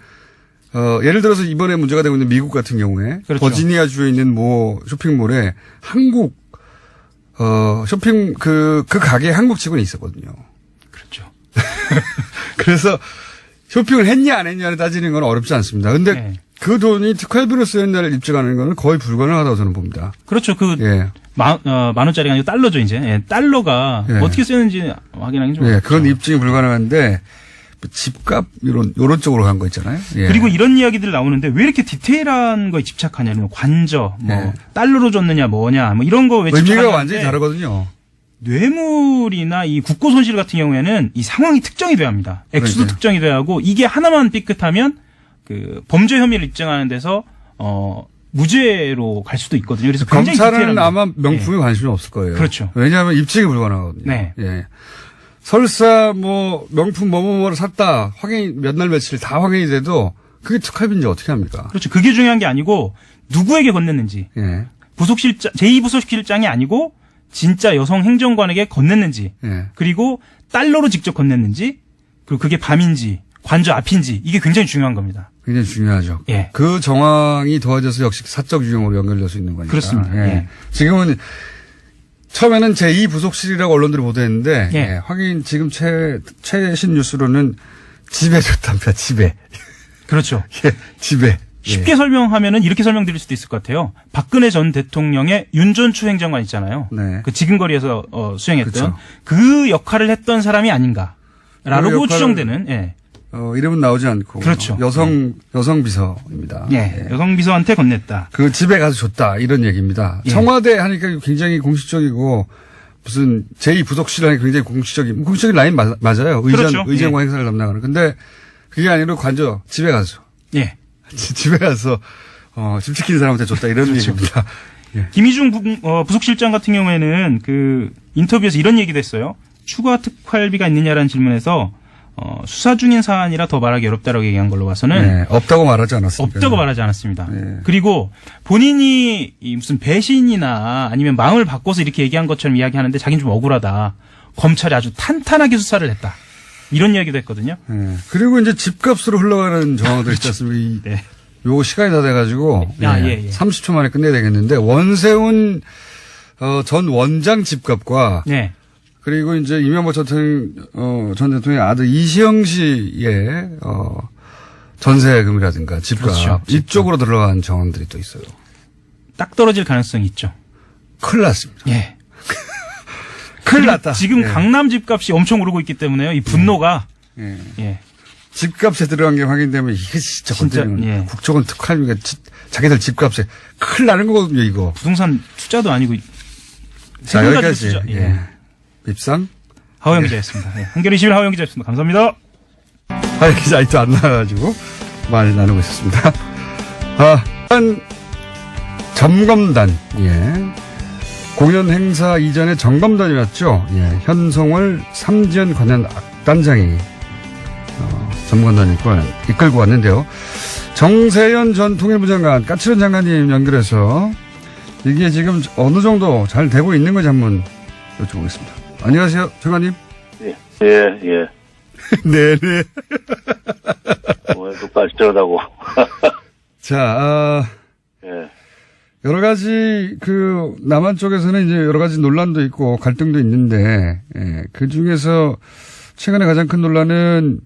예를 들어서 이번에 문제가 되고 있는 미국 같은 경우에 그렇죠. 버지니아주에 있는 쇼핑몰에 한국 쇼핑 그 가게에 한국 직원이 있었거든요. 그렇죠. 그래서 쇼핑을 했냐 안 했냐를 따지는 건 어렵지 않습니다. 근데 네. 그 돈이 특활비로 쓰였냐를 입증하는 건 거의 불가능하다고 저는 봅니다. 그렇죠. 예. 만 원짜리가 아니고 달러죠, 이제. 예, 달러가 어떻게 쓰였는지 확인하기 좀 어렵죠. 그건 입증이 불가능한데 집값 요런 쪽으로 간 거 있잖아요. 예. 그리고 이런 이야기들 나오는데 왜 이렇게 디테일한 거에 집착하냐면 관저, 달러로 줬느냐 뭐냐, 이런 거 왜 의미가 집착하냐는데 완전히 다르거든요. 뇌물이나 이 국고 손실 같은 경우에는 이 상황이 특정이 돼야 합니다. 액수도 그러니까요. 특정이 돼야 하고 이게 하나만 삐끗하면 그 범죄 혐의를 입증하는 데서 무죄로 갈 수도 있거든요. 그래서 굉장히 검찰은 디테일합니다. 아마 명품에 관심이 없을 거예요. 그렇죠. 왜냐하면 입증이 불가능하거든요. 네. 예. 설사 명품 뭐뭐뭐를 샀다 확인 몇 날 며칠 다 확인이 돼도 그게 특활비인지 어떻게 합니까? 그렇죠. 그게 중요한 게 아니고 누구에게 건넸는지. 예. 부속실장 제2부속실장이 아니고 진짜 여성 행정관에게 건넸는지. 예. 그리고 달러로 직접 건넸는지. 그리고 그게 밤인지 관저 앞인지 이게 굉장히 중요한 겁니다. 굉장히 중요하죠. 예. 그 정황이 더해져서 역시 사적 유형으로 연결될 수 있는 거니까. 그렇습니다. 예. 예. 지금은 처음에는 제2부속실이라고 언론들이 보도했는데 예. 확인 지금 최신 뉴스로는 집에 줬답니다. 집에. 그렇죠. 예. 집에. 쉽게 설명하면은 이렇게 설명드릴 수도 있을 것 같아요. 박근혜 전 대통령의 윤전추 행정관 있잖아요. 네. 그 지금거리에서 수행했던 그렇죠. 그 역할을 했던 사람이 아닌가라고 역할을- 추정되는. 예. 이름은 나오지 않고. 그렇죠. 여성 비서입니다. 예. 여성 비서한테 건넸다. 그 집에 가서 줬다. 이런 얘기입니다. 예. 청와대 하니까 굉장히 공식적이고 무슨 제2부속실 하니까 굉장히 공식적인 라인 맞아요. 그렇죠. 의전과 예. 행사를 담당하는. 근데 그게 아니라 관저 집에 가서. 예. 집에 가서 집 지키는 사람한테 줬다 이런 그렇죠. 얘기입니다. 예. 김희중 부속실장 같은 경우에는 그 인터뷰에서 이런 얘기도 했어요. 추가 특활비가 있느냐라는 질문에서 수사 중인 사안이라 더 말하기 어렵다라고 얘기한 걸로 봐서는 네, 없다고 말하지 않았습니다. 없다고 말하지 않았습니다. 네. 그리고 본인이 이 무슨 배신이나 아니면 마음을 바꿔서 이렇게 얘기한 것처럼 이야기하는데 자기는 좀 억울하다. 검찰이 아주 탄탄하게 수사를 했다. 이런 이야기도 했거든요. 네. 그리고 이제 집값으로 흘러가는 정황들 있지 않습니까? 네. 요 시간이 다 돼가지고 아, 예, 예. 30초 만에 끝내야 되겠는데 원세훈 전 원장 집값과 네. 그리고 이제 이명박 전 대통령의 아들 이시영 씨의 전세금이라든가 집값 그렇죠. 이쪽으로 들어간 정황들이 또 있어요. 딱 떨어질 가능성이 있죠. 큰일 났습니다. 예. 큰일 났다. 지금 예. 강남 집값이 엄청 오르고 있기 때문에요. 이 분노가 예. 예. 집값에 들어간 게 확인되면 이게 진짜 건드리면 예. 국정원 특활비가 자기들 집값에 큰일 나는 거거든요, 이거. 부동산 투자도 아니고 자, 세금 가지고 여기까지. 투자. 예. 밉상. 하호영 기자였습니다. 예. 한겨레 21 하호영 기자였습니다. 감사합니다. 기자 아직도 안 나와가지고 말 나누고 있었습니다. 점검단. 예. 공연 행사 이전에 점검단이었죠. 예. 현송월 삼지연 관련 악단장이 점검단을 이끌고 왔는데요. 정세현 전 통일부 장관, 까칠한 장관님 연결해서 이게 지금 어느 정도 잘 되고 있는 건지 한번 여쭤보겠습니다. 안녕하세요, 장관님. 예, 예. 네네. 또 까칠하다고. 자, 예. 여러 가지 남한 쪽에서는 이제 여러 가지 논란도 있고 갈등도 있는데, 예, 그 중에서 최근에 가장 큰 논란은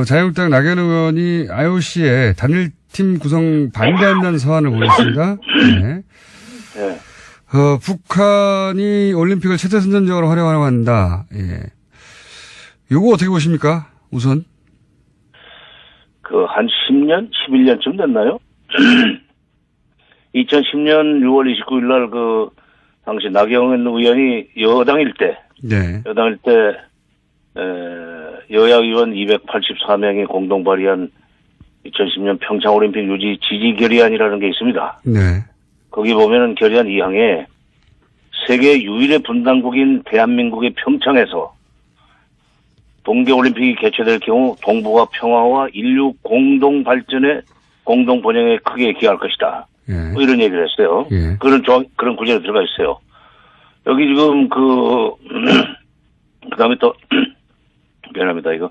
자유한국당 낙연 의원이 IOC에 단일팀 구성 반대한다는 서한을 보냈습니다. 네. 예. 북한이 올림픽을 최대 선전적으로 활용하려고 한다. 예. 요거 어떻게 보십니까? 우선. 한 10년, 11년쯤 됐나요? 2010년 6월 29일 날 당시 나경원 의원이 여당일 때, 네. 여야 의원 284명이 공동 발의한 2010년 평창올림픽 유지 지지 결의안이라는 게 있습니다. 네. 거기 보면은 결의안 2항에 세계 유일의 분단국인 대한민국의 평창에서 동계올림픽이 개최될 경우 동북아 평화와 인류 공동 발전에 공동 번영에 크게 기여할 것이다. 예. 뭐 이런 얘기를 했어요. 예. 그런 구절이 들어가 있어요. 여기 지금 그다음에 또 미안합니다 이거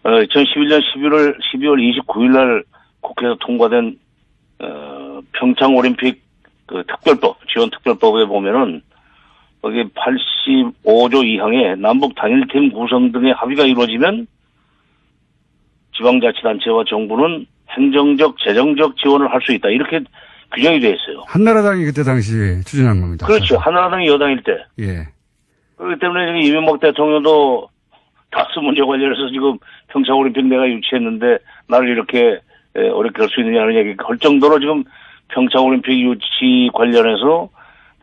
2011년 12월 29일 날 국회에서 통과된 평창 올림픽 특별법 지원 특별법에 보면은 거기 85조 2항에 남북 단일팀 구성 등의 합의가 이루어지면 지방자치단체와 정부는 행정적, 재정적 지원을 할 수 있다. 이렇게 규정이 되어 있어요. 한나라당이 그때 당시 추진한 겁니다. 그렇죠. 한나라당이 여당일 때. 예. 그렇기 때문에 지금 이명박 대통령도 다스 문제 관련해서 지금 평창올림픽 내가 유치했는데 나를 이렇게 어렵게 할 수 있느냐는 얘기 할 정도로 지금 평창올림픽 유치 관련해서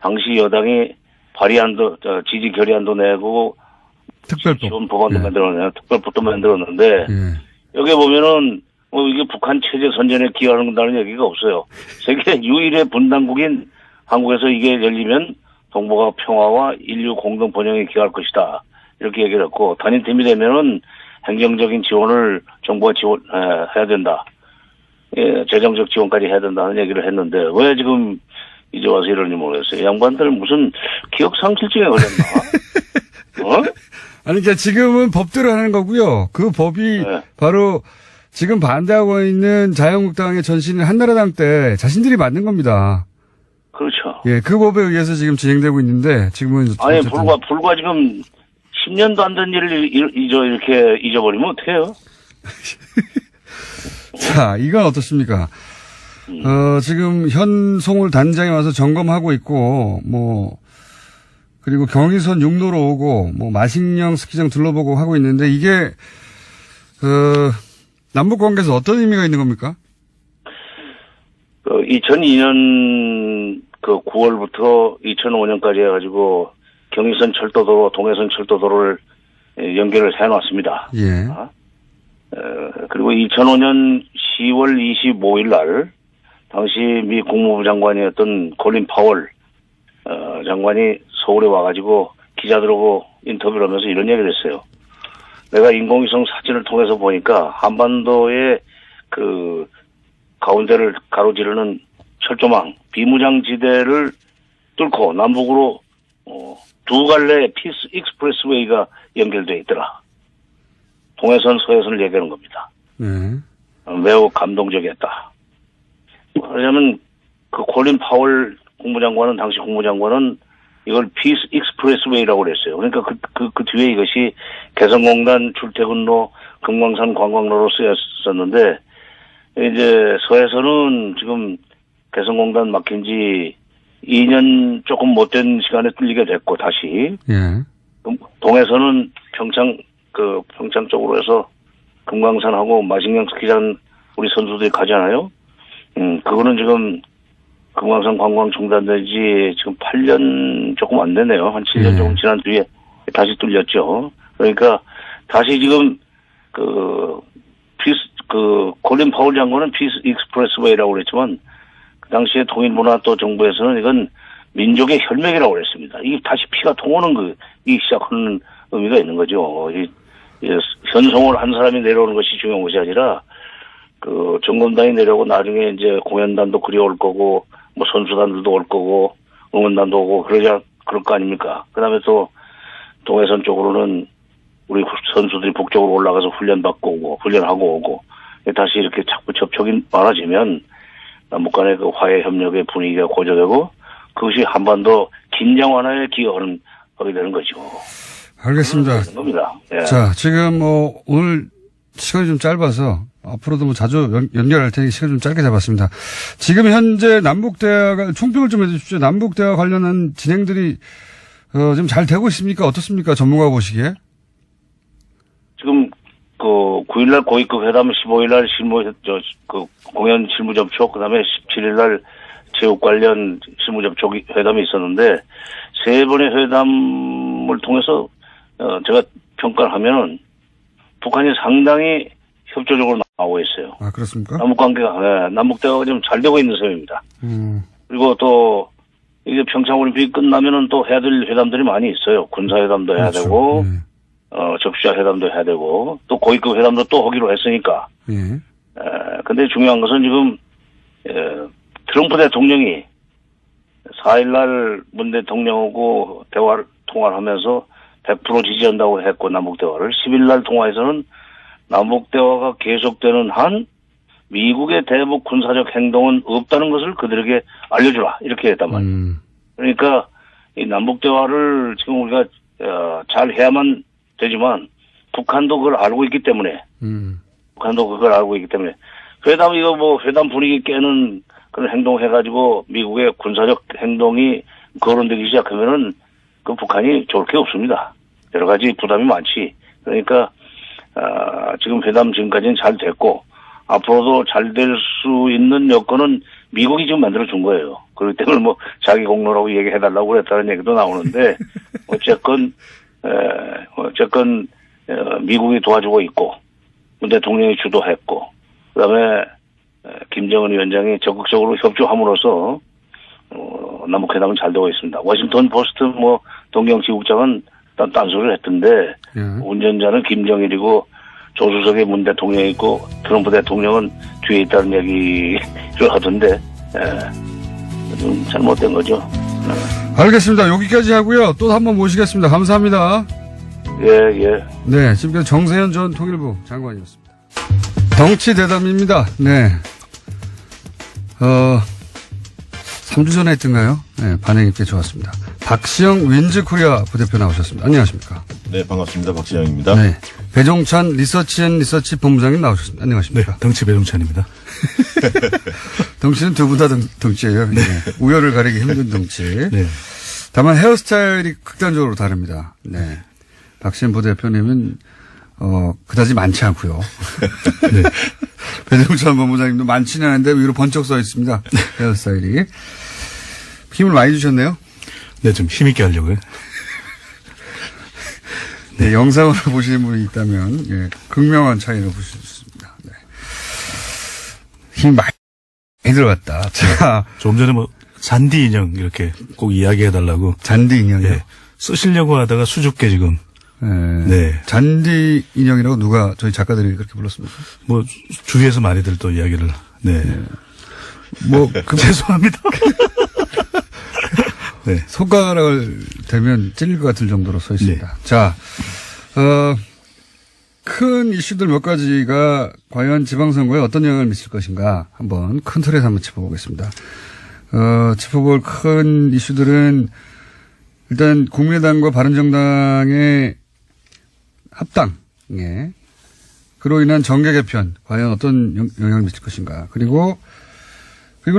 당시 여당이 발의안도, 지지 결의안도 내고 특별법. 지원 법안도 예. 만들었는데, 특별법도 만들었는데, 예. 여기 보면은 이게 북한 체제 선전에 기여한다는 얘기가 없어요. 세계 유일의 분단국인 한국에서 이게 열리면 동북아 평화와 인류 공동 번영에 기여할 것이다. 이렇게 얘기를 했고 단일팀이 되면은 행정적인 지원을 정부가 해야 된다. 예, 재정적 지원까지 해야 된다는 얘기를 했는데 왜 지금 이제 와서 이러는지 모르겠어요. 양반들 무슨 기억 상실증에 걸렸나? 아니, 그러니까 지금은 법대로 하는 거고요. 그 법이 네. 바로 지금 반대하고 있는 자유한국당의 전신인 한나라당 때 자신들이 만든 겁니다. 그렇죠. 예, 그 법에 의해서 지금 진행되고 있는데 지금은 아니 어쨌든 불과 지금 10년도 안 된 일을 이렇게 잊어버리면 어떡해요? 자, 이건 어떻습니까? 지금 현송월 단장이 와서 점검하고 있고, 그리고 경의선 육로로 오고, 마식령 스키장 둘러보고 하고 있는데, 이게, 남북 관계에서 어떤 의미가 있는 겁니까? 2002년 9월부터 2005년까지 해가지고, 경의선 철도도로, 동해선 철도도로를 연결을 해놨습니다. 예. 그리고 2005년 10월 25일 날 당시 미 국무부 장관이었던 콜린 파월 장관이 서울에 와가지고 기자들하고 인터뷰를 하면서 이런 얘기를 했어요. 내가 인공위성 사진을 통해서 보니까 한반도의 그 가운데를 가로지르는 철조망, 비무장지대를 뚫고 남북으로 두 갈래의 피스 익스프레스웨이가 연결되어 있더라. 동해선, 서해선을 얘기하는 겁니다. 네. 매우 감동적이었다. 왜냐하면 그 콜린 파월 국무장관은 당시 국무장관은 이걸 피스 익스프레스웨이라고 그랬어요. 그러니까 그 뒤에 이것이 개성공단 출퇴근로, 금강산 관광로로 쓰였었는데 이제 서해선은 지금 개성공단 막힌 지 2년 조금 못된 시간에 뚫리게 됐고 다시 예. 동해선은 평창 쪽으로 해서 금강산하고 마식령 스키장 우리 선수들이 가잖아요. 그거는 지금 금강산 관광 중단된 지 지금 8년 조금 안 되네요. 한 7년 조금 지난 뒤에 다시 뚫렸죠. 그러니까 다시 지금 콜린 파월 장관은 피스 익스프레스웨이라고 그랬지만 그 당시에 통일부나 또 정부에서는 이건 민족의 혈맥이라고 그랬습니다. 이게 다시 피가 통하는 이 시작하는 의미가 있는 거죠. 현송을 한 사람이 내려오는 것이 중요한 것이 아니라 정검단이 내려오고 나중에 이제 공연단도 그리 올 거고 뭐 선수단들도 올 거고 응원단도 오고 그럴 거 아닙니까? 그다음에 또 동해선 쪽으로는 우리 선수들이 북쪽으로 올라가서 훈련하고 오고 다시 이렇게 자꾸 접촉이 많아지면 남북 간의 그 화해 협력의 분위기가 고조되고 그것이 한반도 긴장 완화에 하게 되는 거죠. 알겠습니다. 그런 겁니다. 예. 자, 지금 오늘 시간이 좀 짧아서 앞으로도 자주 연결할 테니 시간 좀 짧게 잡았습니다. 지금 현재 남북대화가 총평을 좀 해주십시오. 남북대화 관련한 진행들이 지금 잘 되고 있습니까? 어떻습니까? 전문가 보시기에? 지금 9일날 고위급 회담, 15일날 공연 실무 접촉, 그다음에 17일날 체육 관련 실무 접촉 회담이 있었는데 세 번의 회담을 통해서 제가 평가를 하면은 북한이 상당히 협조적으로 나오고 있어요. 아, 그렇습니까? 남북대화가 좀 잘 되고 있는 셈입니다. 그리고 또 이게 평창 올림픽이 끝나면은 또 해야 될 회담들이 많이 있어요. 군사회담도 해야 그렇죠. 되고, 적시자 회담도 해야 되고, 또 고위급 회담도 또 하기로 했으니까. 예. 근데 중요한 것은 지금, 트럼프 대통령이 4일날 문 대통령하고 통화를 하면서 100% 지지한다고 했고, 남북대화를. 10일날 통화에서는 남북대화가 계속되는 한 미국의 대북 군사적 행동은 없다는 것을 그들에게 알려주라. 이렇게 했단 말이에요. 그러니까 이 남북대화를 지금 우리가 잘 해야만 되지만 북한도 그걸 알고 있기 때문에 회담 분위기 깨는 그런 행동 해가지고 미국의 군사적 행동이 거론되기 시작하면은 그 북한이 좋을 게 없습니다. 여러 가지 부담이 많지. 그러니까 지금 회담 지금까지는 잘 됐고 앞으로도 잘 될 수 있는 여건은 미국이 지금 만들어 준 거예요. 그렇기 때문에 자기 공로라고 얘기해달라고 그랬다는 얘기도 나오는데 어쨌건 미국이 도와주고 있고 문 대통령이 주도했고 그다음에 김정은 위원장이 적극적으로 협조함으로써 남북회담은 잘 되고 있습니다. 워싱턴 포스트 동경지국장은 딴소리를 했던데 운전자는 김정일이고 조수석에 문 대통령이 있고 트럼프 대통령은 뒤에 있다는 얘기를 하던데 좀 잘못된 거죠. 알겠습니다. 여기까지 하고요. 또 한 번 모시겠습니다. 감사합니다. 예. 네, 지금까지 정세현 전 통일부 장관이었습니다. 덩치 대담입니다. 네. 3주 전에 했던가요? 네, 반응이 꽤 좋았습니다. 박시영 윈즈코리아 부대표 나오셨습니다. 안녕하십니까? 네, 반갑습니다. 박시영입니다. 네. 배종찬 리서치 본부장님 나오셨습니다. 안녕하십니까? 네, 덩치 배종찬입니다. 덩치는 두 분 다 덩치예요. 네. 우열을 가리기 힘든 덩치. 네. 다만 헤어스타일이 극단적으로 다릅니다. 네. 박시영 부대표님은 그다지 많지 않고요. 네. 배종찬 본부장님도 많지는 않은데 위로 번쩍 써 있습니다. 헤어스타일이. 힘을 많이 주셨네요. 네, 좀 힘있게 하려고요. 네, 영상으로 보시는 분이 있다면, 예, 극명한 차이를 보실 수 있습니다. 네. 힘이 많이 들어갔다. 자. 조금 전에 잔디 인형 이렇게 꼭 이야기해달라고. 잔디 인형이요? 예. 쓰시려고 하다가 수줍게 지금 네. 잔디 인형이라고 누가 저희 작가들이 그렇게 불렀습니까? 뭐 주위에서 많이들 또 이야기를 뭐 죄송합니다. 네. 손가락을 대면 찔릴 것 같을 정도로 서 있습니다. 네. 자, 큰 이슈들 몇 가지가 과연 지방선거에 어떤 영향을 미칠 것인가 한번 큰 틀에서 한번 짚어보겠습니다. 짚어볼 큰 이슈들은 일단 국민의당과 바른정당의 합당, 그로 인한 정계 개편 과연 어떤 영향을 미칠 것인가. 그리고는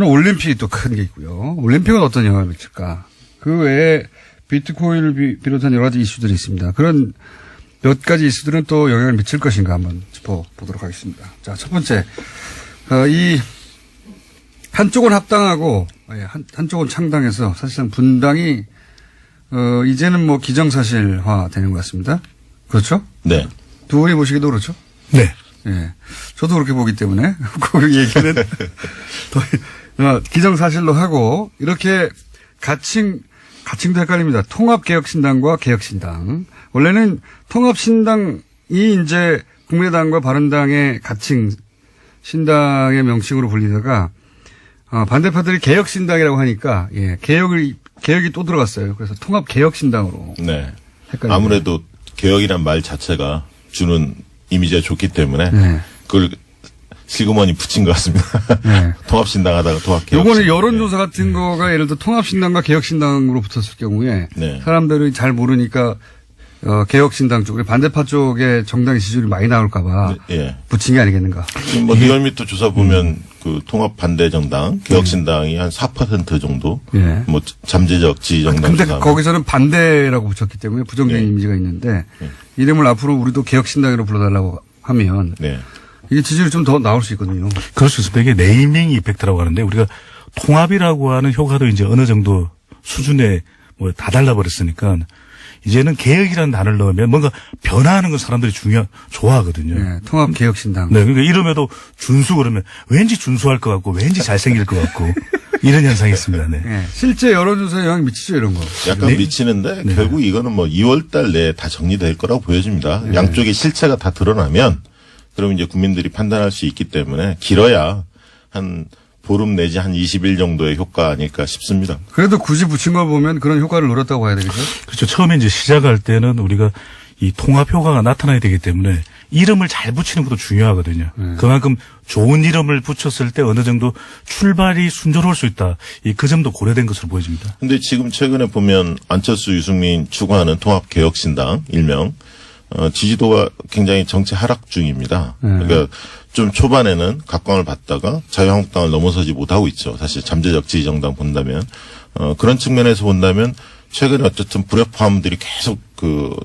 올림픽이 또 큰 게 있고요. 올림픽은 어떤 영향을 미칠까. 그 외에 비트코인을 비롯한 여러 가지 이슈들이 있습니다. 그런 몇 가지 이슈들은 또 영향을 미칠 것인가 한번 짚어보도록 하겠습니다. 자, 첫 번째, 이 한쪽은 합당하고 한쪽은 창당해서 사실상 분당이 이제는 뭐 기정사실화 되는 것 같습니다. 그렇죠? 네. 두 분이 보시기도 그렇죠? 네. 예. 저도 그렇게 보기 때문에 그 얘기는 더 기정사실로 하고 이렇게 가칭도 헷갈립니다. 통합개혁신당과 개혁신당. 원래는 통합신당이 이제 국민의당과 바른당의 가칭 신당의 명칭으로 불리다가 반대파들이 개혁신당이라고 하니까 개혁이 또 들어갔어요. 그래서 통합개혁신당으로. 네. 헷갈립니다. 아무래도 개혁이란 말 자체가 주는 이미지가 좋기 때문에 그걸 실그머니 붙인 것 같습니다. 네. 통합신당 하다가 통합개혁신당. 요거는 여론조사 같은 거가 예를 들어 통합신당과 개혁신당으로 붙었을 경우에 사람들이 잘 모르니까 개혁신당 쪽에 반대파 쪽에 정당 지지율이 많이 나올까봐 붙인 게 아니겠는가. 지금 뭐 리얼미터 조사 보면 그 통합 반대 정당 개혁신당이 한 4% 정도 뭐 잠재적 지지 정당. 근데 거기서는 반대라고 붙였기 때문에 부정적인 이미지가 있는데 이름을 앞으로 우리도 개혁신당으로 불러달라고 하면 이게 지지율이 좀 더 나올 수 있거든요. 그럴 수 있습니다. 이게 네이밍 이펙트라고 하는데 우리가 통합이라고 하는 효과도 이제 어느 정도 수준에 뭐 다 달라버렸으니까 이제는 개혁이라는 단어를 넣으면 뭔가 변화하는 건 사람들이 좋아하거든요. 네, 통합개혁신당. 네, 그러니까 이름에도 준수 그러면 왠지 준수할 것 같고 왠지 잘생길 것 같고 이런 현상이 있습니다. 네. 네, 실제 여론조사에 영향 미치죠, 이런 거. 약간 미치는데 결국 이거는 뭐 2월 달 내에 다 정리될 거라고 보여집니다. 양쪽의 실체가 다 드러나면 그러면 이제 국민들이 판단할 수 있기 때문에 길어야 한 보름 내지 한 20일 정도의 효과 아닐까 싶습니다. 그래도 굳이 붙인 걸 보면 그런 효과를 노렸다고 봐야 되겠죠? 그렇죠. 처음에 이제 시작할 때는 우리가 이 통합 효과가 나타나야 되기 때문에 이름을 잘 붙이는 것도 중요하거든요. 그만큼 좋은 이름을 붙였을 때 어느 정도 출발이 순조로울 수 있다. 그 점도 고려된 것으로 보여집니다. 근데 지금 최근에 보면 안철수, 유승민 추구하는 통합개혁신당 일명 지지도가 굉장히 정체 하락 중입니다. 그러니까 좀 초반에는 각광을 받다가 자유한국당을 넘어서지 못하고 있죠. 사실 잠재적 지지정당 본다면 그런 측면에서 본다면 최근에 어쨌든 불협화음들이 계속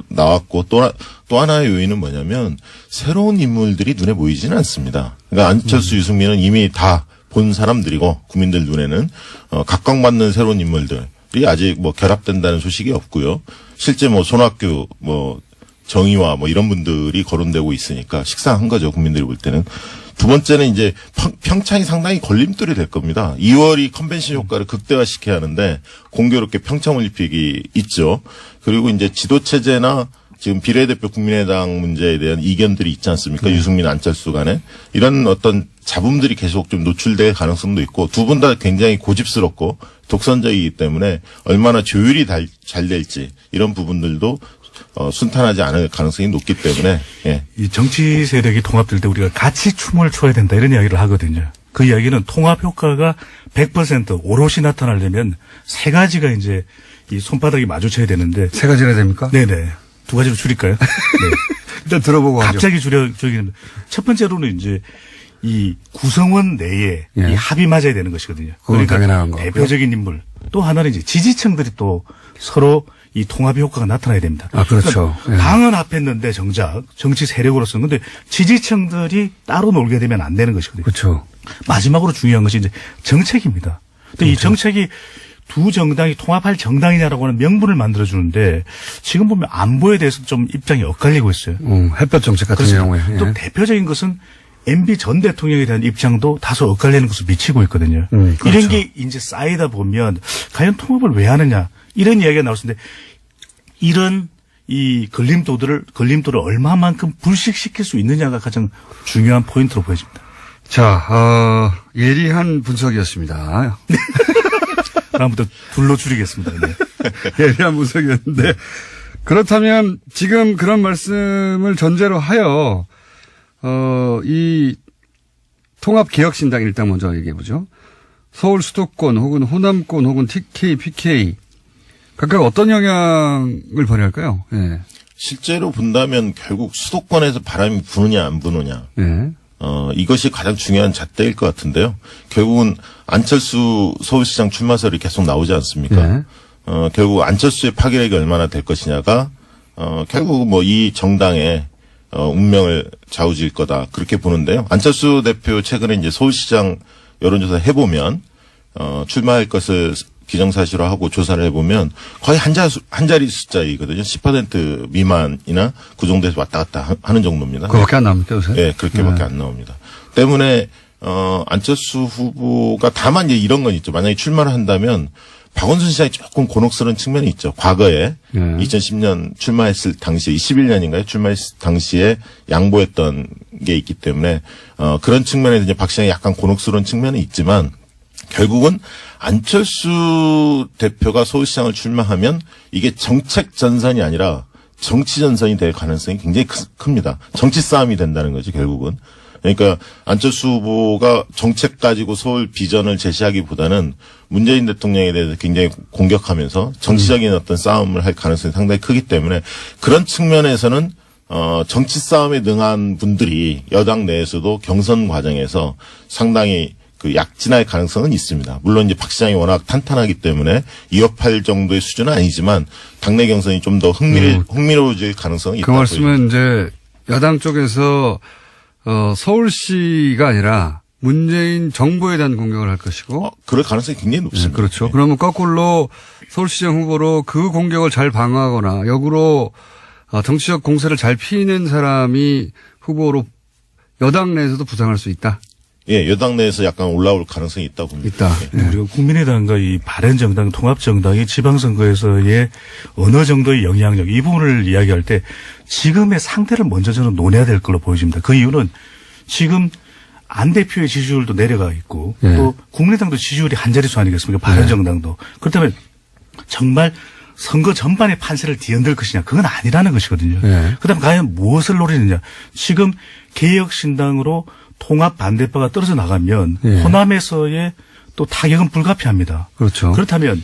나왔고 또 하나의 요인은 뭐냐면 새로운 인물들이 눈에 보이지는 않습니다. 그러니까 안철수, 유승민은 이미 다 본 사람들이고 국민들 눈에는 각광받는 새로운 인물들이 아직 뭐 결합된다는 소식이 없고요. 실제 뭐 손학규 정의와 이런 분들이 거론되고 있으니까 식상한 거죠. 국민들이 볼 때는. 두 번째는 이제 평창이 상당히 걸림돌이 될 겁니다. 2월이 컨벤션 효과를 극대화시켜야 하는데 공교롭게 평창올림픽이 있죠. 그리고 이제 지도체제나 지금 비례대표 국민의당 문제에 대한 이견들이 있지 않습니까? 유승민, 안철수 간에. 이런 어떤 잡음들이 계속 좀 노출될 가능성도 있고 두 분 다 굉장히 고집스럽고 독선적이기 때문에 얼마나 조율이 잘 될지 이런 부분들도 순탄하지 않을 가능성이 높기 때문에 이 정치 세력이 통합될 때 우리가 같이 춤을 춰야 된다 이런 이야기를 하거든요. 그 이야기는 통합 효과가 100% 오롯이 나타나려면 세 가지가 이제 이 손바닥이 마주쳐야 되는데 세 가지나 됩니까? 네네. 두 가지로 줄일까요? 네. 일단 들어보고 하죠. 갑자기 줄이는 첫 번째로는 이제 이 구성원 내에 이 합이 맞아야 되는 것이거든요. 그러니까 당연한 거. 대표적인 인물. 또 하나는 이제 지지층들이 또 서로 이 통합의 효과가 나타나야 됩니다. 아, 그렇죠. 그러니까 당은 합했는데 정작 정치 세력으로서는 근데 지지층들이 따로 놀게 되면 안 되는 것이거든요. 그렇죠. 마지막으로 중요한 것이 이제 정책입니다. 근데 이 정책이 두 정당이 통합할 정당이냐라고 하는 명분을 만들어주는데 지금 보면 안보에 대해서 좀 입장이 엇갈리고 있어요. 햇볕 정책 같은 경우에. 또 대표적인 것은 MB 전 대통령에 대한 입장도 다소 엇갈리는 것을 미치고 있거든요. 그렇죠. 이런 게 이제 쌓이다 보면 과연 통합을 왜 하느냐 이런 이야기가 나올 수 있는데 이런 이 걸림돌을 얼마만큼 불식시킬 수 있느냐가 가장 중요한 포인트로 보여집니다. 자, 예리한 분석이었습니다. 다음부터 둘로 줄이겠습니다. 네. 예리한 분석이었는데, 그렇다면 지금 그런 말씀을 전제로 하여, 이 통합개혁신당 일단 먼저 얘기해보죠. 서울 수도권 혹은 호남권 혹은 TK, PK, 각각 어떤 영향을 발휘할까요? 예. 실제로 본다면 결국 수도권에서 바람이 부느냐 안 부느냐. 예. 이것이 가장 중요한 잣대일 것 같은데요. 결국은 안철수 서울시장 출마설이 계속 나오지 않습니까? 네. 결국 안철수의 파괴력이 얼마나 될 것이냐가, 결국 뭐 이 정당의, 운명을 좌우질 거다. 그렇게 보는데요. 안철수 대표 최근에 이제 서울시장 여론조사 해보면, 출마할 것을 기정사실화하고 조사를 해보면 거의 한 자리 숫자이거든요. 10% 미만이나 그 정도에서 왔다 갔다 하는 정도입니다. 그거밖에 안 나옵니까, 요새? 네, 그렇게밖에 안 나옵니다. 때문에, 안철수 후보가 다만 이제 이런 건 있죠. 만약에 출마를 한다면 박원순 시장이 조금 곤혹스러운 측면이 있죠. 과거에 2010년 출마했을 당시에 21년인가요? 출마했을 당시에 양보했던 게 있기 때문에 그런 측면에서 이제 박 시장이 약간 곤혹스러운 측면이 있지만 결국은 안철수 대표가 서울시장을 출마하면 이게 정책 전선이 아니라 정치 전선이 될 가능성이 굉장히 큽니다. 정치 싸움이 된다는 거죠, 결국은. 그러니까 안철수 후보가 정책 가지고 서울 비전을 제시하기보다는 문재인 대통령에 대해서 굉장히 공격하면서 정치적인 어떤 싸움을 할 가능성이 상당히 크기 때문에 그런 측면에서는 정치 싸움에 능한 분들이 여당 내에서도 경선 과정에서 상당히 그 약진할 가능성은 있습니다. 물론 이제 박 시장이 워낙 탄탄하기 때문에 2업8 정도의 수준은 아니지만 당내 경선이 좀 더 흥미로워질 가능성이 있다. 그 말씀은 이제 야당 쪽에서 서울시가 아니라 문재인 정부에 대한 공격을 할 것이고. 그럴 가능성이 굉장히 높습니다. 네, 그렇죠. 그러면 거꾸로 서울시장 후보로 그 공격을 잘 방어하거나 역으로 정치적 공세를 잘 피는 사람이 후보로 여당 내에서도 부상할 수 있다. 예, 여당 내에서 약간 올라올 가능성이 있다고 봅니다. 있다. 예. 그리고 국민의당과 이 바른정당, 통합정당이 지방선거에서의 어느 정도의 영향력 이 부분을 이야기할 때 지금의 상태를 먼저 저는 논해야 될 걸로 보여집니다. 그 이유는 지금 안 대표의 지지율도 내려가 있고 예. 또 국민의당도 지지율이 한 자릿수 아니겠습니까? 바른정당도. 그렇다면 정말 선거 전반의 판세를 뒤흔들 것이냐 그건 아니라는 것이거든요. 예. 그다음 과연 무엇을 노리느냐. 지금 개혁신당으로 통합 반대파가 떨어져 나가면 예. 호남에서의 또 타격은 불가피합니다. 그렇죠. 그렇다면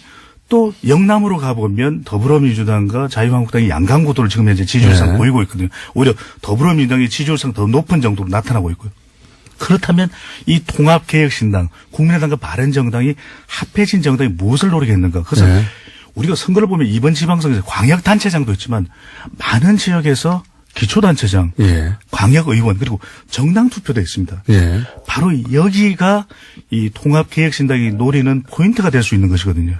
또 영남으로 가보면 더불어민주당과 자유한국당이 양강구도를 지금 현재 지지율상 예. 보이고 있거든요. 오히려 더불어민주당이 지지율상 더 높은 정도로 나타나고 있고요. 그렇다면 이 통합개혁신당, 국민의당과 바른정당이 합해진 정당이 무엇을 노리겠는가. 그래서 예. 우리가 선거를 보면 이번 지방선거에서 광역단체장도 있지만 많은 지역에서 기초단체장, 예. 광역의원 그리고 정당 투표도 있습니다. 예. 바로 여기가 이 통합개혁신당이 노리는 포인트가 될 수 있는 것이거든요.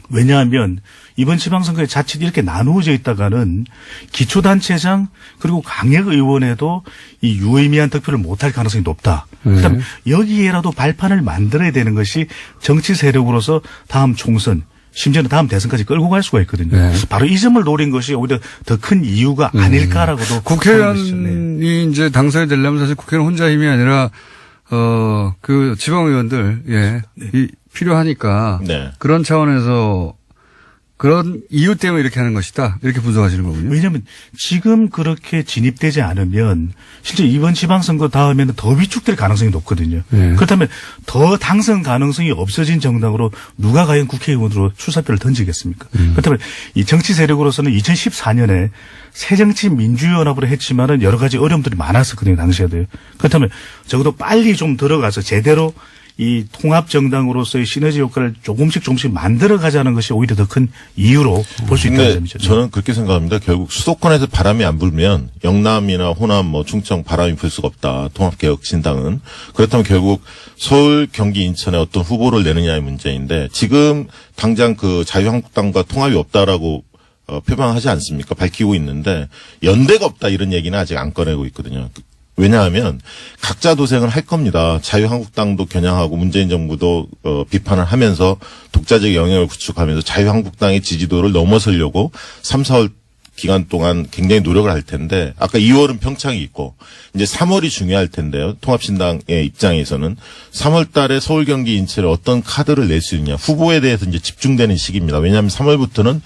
왜냐하면 이번 지방선거에 자칫 이렇게 나누어져 있다가는 기초단체장 그리고 광역의원에도 이 유의미한 득표를 못할 가능성이 높다. 그다음 여기에라도 발판을 만들어야 되는 것이 정치 세력으로서 다음 총선 심지어는 다음 대선까지 끌고 갈 수가 있거든요. 네. 바로 이 점을 노린 것이 오히려 더 큰 이유가 아닐까라고도 국회의원이 이제 당선이 되려면 사실 국회는 혼자 힘이 아니라 그 지방의원들 이 필요하니까 네. 그런 차원에서 그런 이유 때문에 이렇게 하는 것이다. 이렇게 분석하시는 거군요. 왜냐하면 지금 그렇게 진입되지 않으면 실제 이번 지방선거 다음에는 더 위축될 가능성이 높거든요. 네. 그렇다면 더 당선 가능성이 없어진 정당으로 누가 과연 국회의원으로 출사표를 던지겠습니까? 그렇다면 이 정치 세력으로서는 2014년에 새정치민주연합으로 했지만은 여러 가지 어려움들이 많았었거든요. 당시에도요. 그렇다면 적어도 빨리 좀 들어가서 제대로 이 통합정당으로서의 시너지 효과를 조금씩 만들어가자는 것이 오히려 더 큰 이유로 볼 수 있다는 점이죠. 저는 그렇게 생각합니다. 결국 수도권에서 바람이 안 불면 영남이나 호남, 충청 바람이 불 수가 없다. 통합개혁신당은. 그렇다면 결국 서울, 경기, 인천에 어떤 후보를 내느냐의 문제인데 지금 당장 그 자유한국당과 통합이 없다라고 표방하지 않습니까? 밝히고 있는데 연대가 없다 이런 얘기는 아직 안 꺼내고 있거든요. 왜냐하면 각자 도생을 할 겁니다. 자유한국당도 겨냥하고 문재인 정부도 비판을 하면서 독자적 영역을 구축하면서 자유한국당의 지지도를 넘어서려고 3, 4월 기간 동안 굉장히 노력을 할 텐데 아까 2월은 평창이 있고 이제 3월이 중요할 텐데요. 통합신당의 입장에서는 3월 달에 서울, 경기, 인천에 어떤 카드를 낼 수 있느냐. 후보에 대해서 이제 집중되는 시기입니다. 왜냐하면 3월부터는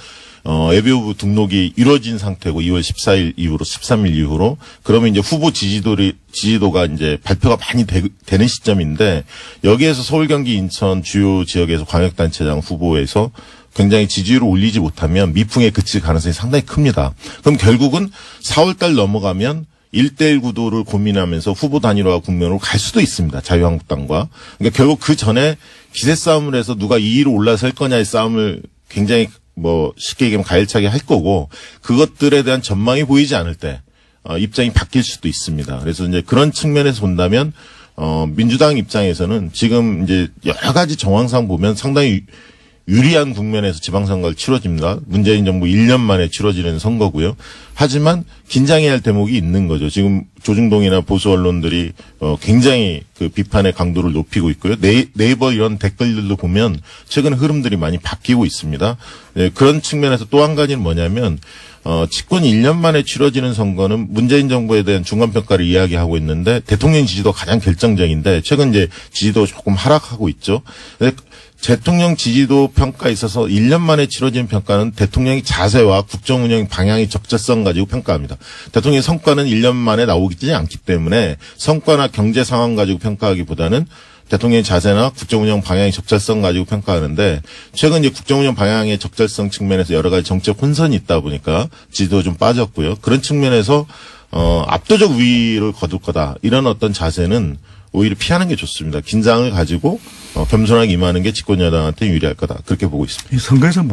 예비후보 등록이 이루어진 상태고 2월 14일 이후로 13일 이후로 그러면 이제 후보 지지도가 이제 발표가 많이 되는 시점인데 여기에서 서울, 경기, 인천 주요 지역에서 광역단체장 후보에서 굉장히 지지율을 올리지 못하면 미풍에 그칠 가능성이 상당히 큽니다. 그럼 결국은 4월 달 넘어가면 1대1 구도를 고민하면서 후보 단일화 국면으로 갈 수도 있습니다. 자유한국당과. 그러니까 결국 그 전에 기세 싸움을 해서 누가 2위로 올라설 거냐의 싸움을 굉장히 쉽게 얘기하면 가열차게 할 거고 그것들에 대한 전망이 보이지 않을 때 입장이 바뀔 수도 있습니다. 그래서 이제 그런 측면에서 본다면 민주당 입장에서는 지금 이제 여러 가지 정황상 보면 상당히 유리한 국면에서 지방선거가 치러집니다. 문재인 정부 1년 만에 치러지는 선거고요. 하지만 긴장해야 할 대목이 있는 거죠. 지금 조중동이나 보수 언론들이 굉장히 그 비판의 강도를 높이고 있고요. 네이버 이런 댓글들도 보면 최근 흐름들이 많이 바뀌고 있습니다. 네, 그런 측면에서 또 한 가지는 뭐냐면 집권 1년 만에 치러지는 선거는 문재인 정부에 대한 중간평가를 이야기하고 있는데 대통령 지지도가 가장 결정적인데 최근 이제 지지도가 조금 하락하고 있죠. 대통령 지지도 평가에 있어서 1년 만에 치러진 평가는 대통령의 자세와 국정 운영 방향의 적절성 가지고 평가합니다. 대통령의 성과는 1년 만에 나오지 않기 때문에 성과나 경제 상황 가지고 평가하기보다는 대통령의 자세나 국정 운영 방향의 적절성 가지고 평가하는데 최근 이제 국정 운영 방향의 적절성 측면에서 여러 가지 정책 혼선이 있다 보니까 지지도가 좀 빠졌고요. 그런 측면에서 압도적 우위를 거둘 거다. 이런 어떤 자세는 오히려 피하는 게 좋습니다. 긴장을 가지고 겸손하게 임하는 게 집권 여당한테 유리할 거다. 그렇게 보고 있습니다. 이 선거에서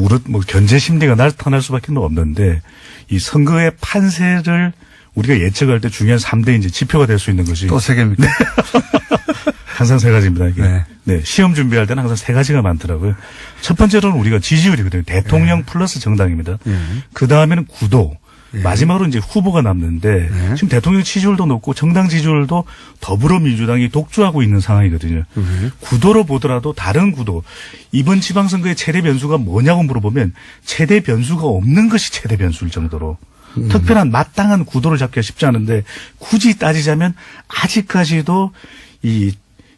견제 심리가 나타날 수밖에 없는데 이 선거의 판세를 우리가 예측할 때 중요한 3대 이제 지표가 될 수 있는 것이 또 3개입니까? 항상 3가지입니다. 이게. 네. 네. 시험 준비할 때는 항상 3가지가 많더라고요. 첫 번째로는 우리가 지지율이거든요. 대통령 플러스 정당입니다. 그 다음에는 구도. 마지막으로 이제 후보가 남는데 지금 대통령 지지율도 높고 정당 지지율도 더불어민주당이 독주하고 있는 상황이거든요. 구도로 보더라도 다른 구도. 이번 지방선거의 최대 변수가 뭐냐고 물어보면 최대 변수가 없는 것이 최대 변수일 정도로 특별한 마땅한 구도를 잡기가 쉽지 않은데 굳이 따지자면 아직까지도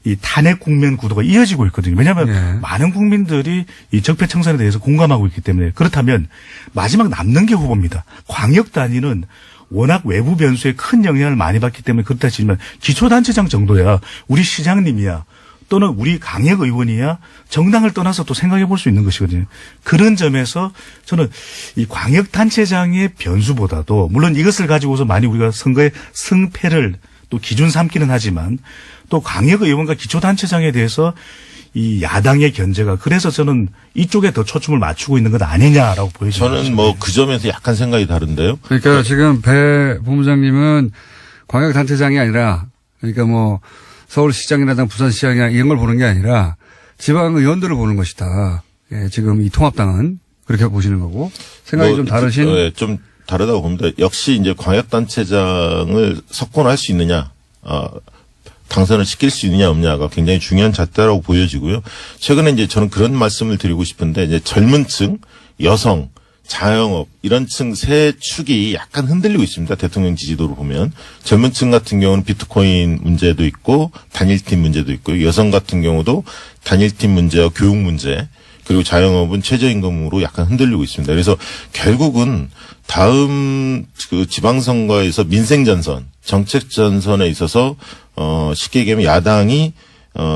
이 탄핵 국면 구도가 이어지고 있거든요. 왜냐하면 많은 국민들이 이 적폐청산에 대해서 공감하고 있기 때문에 그렇다면 마지막 남는 게 후보입니다. 광역 단위는 워낙 외부 변수에 큰 영향을 많이 받기 때문에 그렇다 치지만 기초단체장 정도야 우리 시장님이야 또는 우리 강역 의원이야 정당을 떠나서 또 생각해 볼 수 있는 것이거든요. 그런 점에서 저는 이 광역단체장의 변수보다도 물론 이것을 가지고서 많이 우리가 선거의 승패를 또 기준 삼기는 하지만 또 강역 의원과 기초단체장에 대해서 이 야당의 견제가 그래서 저는 이쪽에 더 초점을 맞추고 있는 것 아니냐라고 보여집니다. 저는 그 점에서 약간 생각이 다른데요. 그러니까 지금 배 본부장님은 광역단체장이 아니라 그러니까 서울시장이나 부산시장이나 이런 걸 보는 게 아니라 지방의원들을 보는 것이다. 예, 지금 이 통합당은 그렇게 보시는 거고 생각이 좀 다르신. 네, 좀 다르다고 봅니다. 역시 이제 광역단체장을 석권할 수 있느냐. 당선을 시킬 수 있느냐 없느냐가 굉장히 중요한 잣대라고 보여지고요. 최근에 이제 저는 그런 말씀을 드리고 싶은데 이제 젊은 층, 여성, 자영업 이런 층 세 축이 약간 흔들리고 있습니다. 대통령 지지도로 보면 젊은 층 같은 경우는 비트코인 문제도 있고 단일팀 문제도 있고 여성 같은 경우도 단일팀 문제와 교육 문제 그리고 자영업은 최저임금으로 약간 흔들리고 있습니다. 그래서 결국은 다음 그 지방선거에서 민생전선, 정책전선에 있어서 쉽게 얘기하면 야당이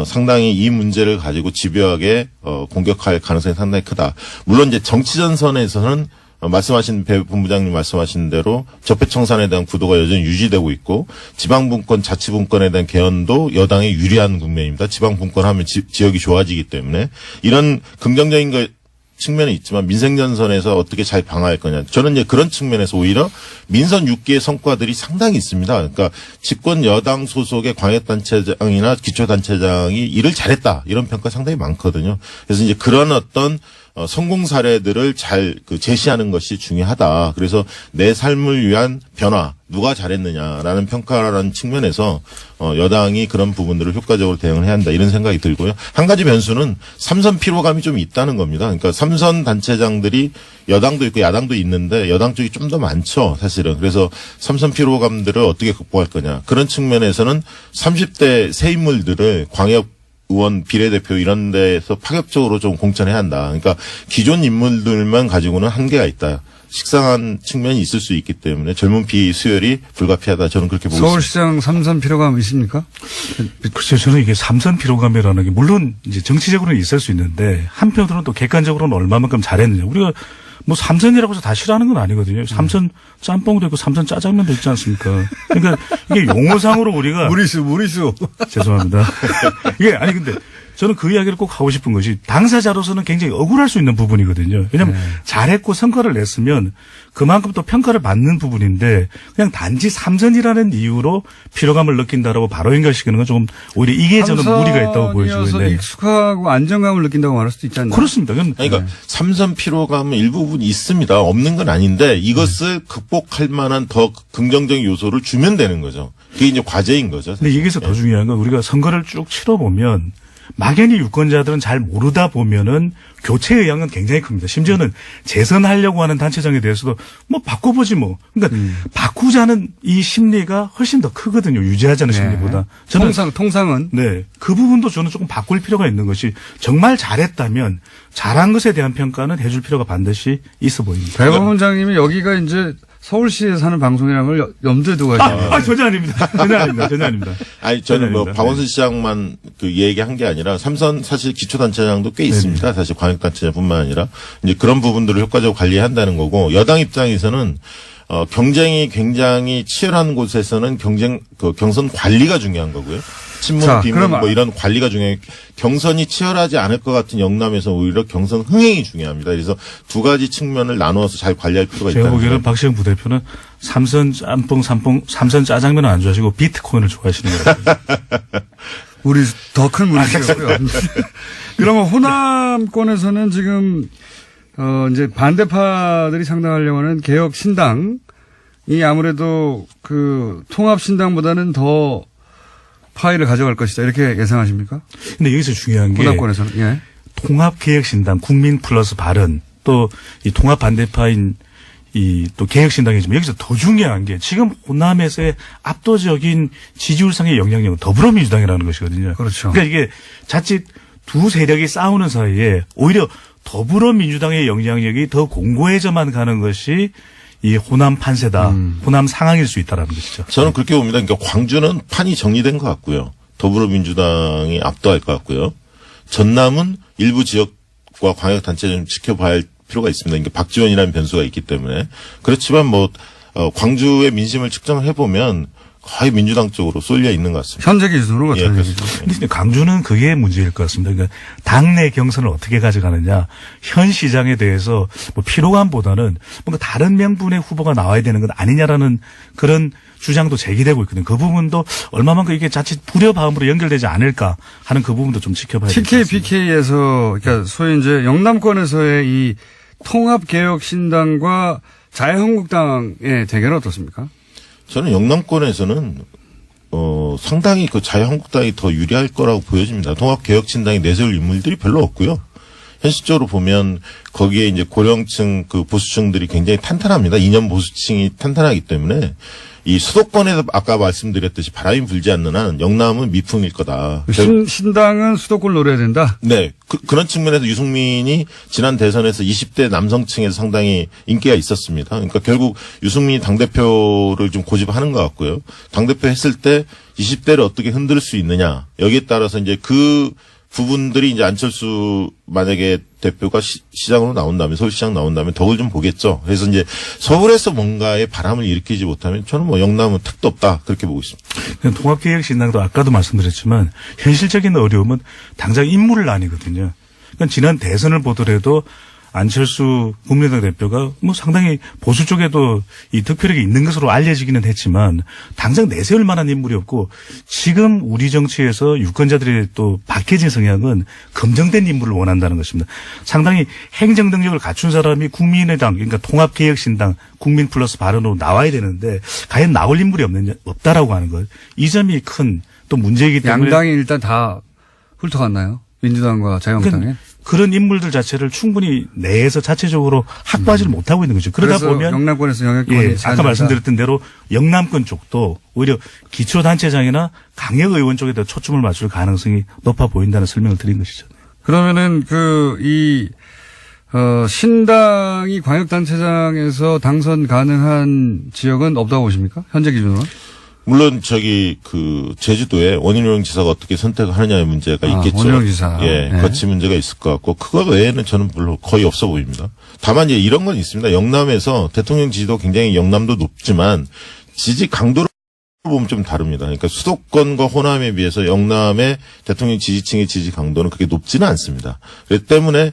상당히 이 문제를 가지고 집요하게 공격할 가능성이 상당히 크다. 물론 이제 정치전선에서는 말씀하신 배 본부장님 말씀하신 대로 적폐청산에 대한 구도가 여전히 유지되고 있고 지방분권, 자치분권에 대한 개헌도 여당이 유리한 국면입니다. 지방분권하면 지역이 좋아지기 때문에 이런 긍정적인 측면이 있지만 민생전선에서 어떻게 잘 방어할 거냐. 저는 이제 그런 측면에서 오히려 민선 6기의 성과들이 상당히 있습니다. 그러니까 집권 여당 소속의 광역단체장이나 기초단체장이 일을 잘했다. 이런 평가 상당히 많거든요. 그래서 이제 그런 어떤 성공 사례들을 잘 제시하는 것이 중요하다. 그래서 내 삶을 위한 변화, 누가 잘했느냐라는 평가라는 측면에서 여당이 그런 부분들을 효과적으로 대응을 해야 한다 이런 생각이 들고요. 한 가지 변수는 삼선 피로감이 좀 있다는 겁니다. 그러니까 삼선 단체장들이 여당도 있고 야당도 있는데 여당 쪽이 좀 더 많죠, 사실은. 그래서 삼선 피로감들을 어떻게 극복할 거냐. 그런 측면에서는 30대 새 인물들을 광역 의원 비례대표 이런 데서 파격적으로 좀 공천해야 한다. 그러니까 기존 인물들만 가지고는 한계가 있다. 식상한 측면이 있을 수 있기 때문에 젊은 피 수혈이 불가피하다. 저는 그렇게 보고 있습니다. 서울시장 삼선 피로감 있습니까? 글쎄요, 저는 이게 삼선 피로감이라는 게 물론 이제 정치적으로는 있을 수 있는데 한편으로는 또 객관적으로는 얼마만큼 잘했느냐. 우리가 뭐 삼선이라고 해서 다 싫어하는 건 아니거든요. 삼선 짬뽕도 있고 삼선 짜장면도 있지 않습니까? 그러니까 이게 용어상으로 우리가 무리수. 죄송합니다. 이게 아니 근데 저는 그 이야기를 꼭 하고 싶은 것이 당사자로서는 굉장히 억울할 수 있는 부분이거든요. 왜냐하면 잘했고 성과를 냈으면 그만큼 또 평가를 받는 부분인데 그냥 단지 삼선이라는 이유로 피로감을 느낀다라고 바로 연결시키는 건 조금 오히려 이게 저는 무리가 있다고 보여지고 있는데. 익숙하고 안정감을 느낀다고 말할 수도 있지 않나요? 그렇습니다. 그러니까 삼선 피로감은 일부분 있습니다. 없는 건 아닌데 이것을 극복할 만한 더 긍정적인 요소를 주면 되는 거죠. 그게 이제 과제인 거죠. 사실. 근데 여기서 더 중요한 건 우리가 선거를 쭉 치러보면 막연히 유권자들은 잘 모르다 보면은 교체 의향은 굉장히 큽니다. 심지어는 재선하려고 하는 단체장에 대해서도 뭐 바꿔보지 뭐. 그러니까 바꾸자는 이 심리가 훨씬 더 크거든요. 유지하자는 심리보다. 저는 통상은. 네. 그 부분도 저는 조금 바꿀 필요가 있는 것이 정말 잘했다면 잘한 것에 대한 평가는 해줄 필요가 반드시 있어 보입니다. 대법원장님이 여기가 이제 서울시에 사는 방송이라는 걸 염두에 두고 하시네요. 전혀 아닙니다. 전혀 아닙니다. 아니, 저는 뭐 박원순 시장만 그 얘기한 게 아니라 삼선 사실 기초단체장도 꽤 있습니다. 사실 광역단체장뿐만 아니라 이제 그런 부분들을 효과적으로 관리해야 한다는 거고 여당 입장에서는 경쟁이 굉장히 치열한 곳에서는 경선 관리가 중요한 거고요. 친문, 비문 뭐 이런 관리가 중요해요. 경선이 치열하지 않을 것 같은 영남에서 오히려 경선 흥행이 중요합니다. 그래서 두 가지 측면을 나누어서 잘 관리할 필요가 있다. 제가 보기에는 박시영 부대표는 삼선 짬뽕, 삼선 짜장면을 안 좋아하시고 비트코인을 좋아하시는 거예요. 우리 더 큰 문제고요. 그러면 호남권에서는 지금 이제 반대파들이 상당하려고 하는 개혁 신당이 아무래도 그 통합 신당보다는 더 파일을 가져갈 것이다. 이렇게 예상하십니까? 근데 여기서 중요한 게 호남권에서는 예. 통합개혁신당, 국민 플러스 발언, 또 이 통합 반대파인 이 또 개혁신당이지만 여기서 더 중요한 게 지금 호남에서의 압도적인 지지율상의 영향력은 더불어민주당이라는 것이거든요. 그렇죠. 그러니까 이게 자칫 두 세력이 싸우는 사이에 오히려 더불어민주당의 영향력이 더 공고해져만 가는 것이 이 호남 판세다, 호남 상황일 수 있다라는 것이죠. 저는 그렇게 봅니다. 그러니까 광주는 판이 정리된 것 같고요. 더불어민주당이 압도할 것 같고요. 전남은 일부 지역과 광역단체 좀 지켜봐야 할 필요가 있습니다. 그러니까 박지원이라는 변수가 있기 때문에. 그렇지만 뭐 광주의 민심을 측정을 해보면 거의 민주당 쪽으로 쏠려 있는 것 같습니다. 현재 기준으로 예, 그렇다는 얘기죠. 근데 강주는 그게 문제일 것 같습니다. 그러니까 당내 경선을 어떻게 가져가느냐, 현 시장에 대해서 뭐 피로감보다는 뭔가 다른 명분의 후보가 나와야 되는 건 아니냐라는 그런 주장도 제기되고 있거든요. 그 부분도 얼마만큼 이게 자칫 불협화음으로 연결되지 않을까 하는 그 부분도 좀 지켜봐야 될 것 같습니다. TKPK에서 그러니까 소위 이제 영남권에서의 이 통합개혁신당과 자유한국당의 대결은 어떻습니까? 저는 영남권에서는 상당히 그 자유한국당이 더 유리할 거라고 보여집니다. 통합개혁신당이 내세울 인물들이 별로 없고요. 현실적으로 보면 거기에 이제 고령층 그 보수층들이 굉장히 탄탄합니다. 이념 보수층이 탄탄하기 때문에 이 수도권에서 아까 말씀드렸듯이 바람이 불지 않는 한 영남은 미풍일 거다. 신당은 수도권을 노려야 된다? 네. 그런 측면에서 유승민이 지난 대선에서 20대 남성층에서 상당히 인기가 있었습니다. 그러니까 결국 유승민이 당대표를 좀 고집하는 것 같고요. 당대표 했을 때 20대를 어떻게 흔들 수 있느냐. 여기에 따라서 이제 그 부분들이 이제 안철수 만약에 대표가 시장으로 나온다면 서울시장 나온다면 덕을 좀 보겠죠. 그래서 이제 서울에서 뭔가의 바람을 일으키지 못하면 저는 뭐 영남은 택도 없다 그렇게 보고 있습니다. 통합개혁신당도 아까도 말씀드렸지만 현실적인 어려움은 당장 인물을 나뉘거든요. 그러니까 지난 대선을 보더라도 안철수 국민의당 대표가 뭐 상당히 보수 쪽에도 이 득표력이 있는 것으로 알려지기는 했지만 당장 내세울 만한 인물이 없고 지금 우리 정치에서 유권자들의 또 박해진 성향은 검증된 인물을 원한다는 것입니다. 상당히 행정 능력을 갖춘 사람이 국민의당 그러니까 통합개혁신당 국민 플러스 발언으로 나와야 되는데 과연 나올 인물이 없다라고 하는 것. 이 점이 큰 또 문제이기 때문에 양당이 일단 다 훑어갔나요? 민주당과 자유한국당에? 그런 인물들 자체를 충분히 내에서 자체적으로 확보하지를 못하고 있는 거죠. 그러다 그래서 보면 영남권에서 영향권이 예, 아까 제한된다. 말씀드렸던 대로 영남권 쪽도 오히려 기초단체장이나 강력의원 쪽에 더 초점을 맞출 가능성이 높아 보인다는 설명을 드린 것이죠. 그러면은 신당이 광역단체장에서 당선 가능한 지역은 없다고 보십니까? 현재 기준으로는? 물론 제주도에 원희룡 지사가 어떻게 선택을 하느냐의 문제가 있겠죠. 원희룡 지사. 예, 네. 거치 문제가 있을 것 같고 그거 외에는 저는 별로 거의 없어 보입니다. 다만 이제 이런 건 있습니다. 영남에서 대통령 지지도 굉장히 영남도 높지만 지지 강도를 보면 좀 다릅니다. 그러니까 수도권과 호남에 비해서 영남의 대통령 지지층의 지지 강도는 그렇게 높지는 않습니다. 그렇기 때문에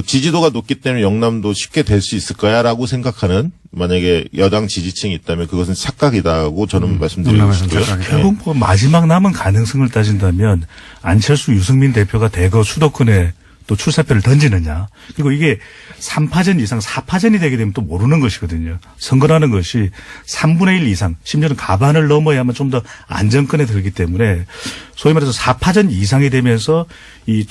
지지도가 높기 때문에 영남도 쉽게 될 수 있을 거야라고 생각하는 만약에 여당 지지층이 있다면 그것은 착각이다고 저는 말씀드리고 싶고요. 결국 뭐 마지막 남은 가능성을 따진다면 안철수 유승민 대표가 대거 수도권에 또 출사표를 던지느냐. 그리고 이게 3파전 이상 4파전이 되게 되면 또 모르는 것이거든요. 선거라는 것이 3분의 1 이상 심지어는 가반을 넘어야만 좀 더 안정권에 들기 때문에 소위 말해서 4파전 이상이 되면서 이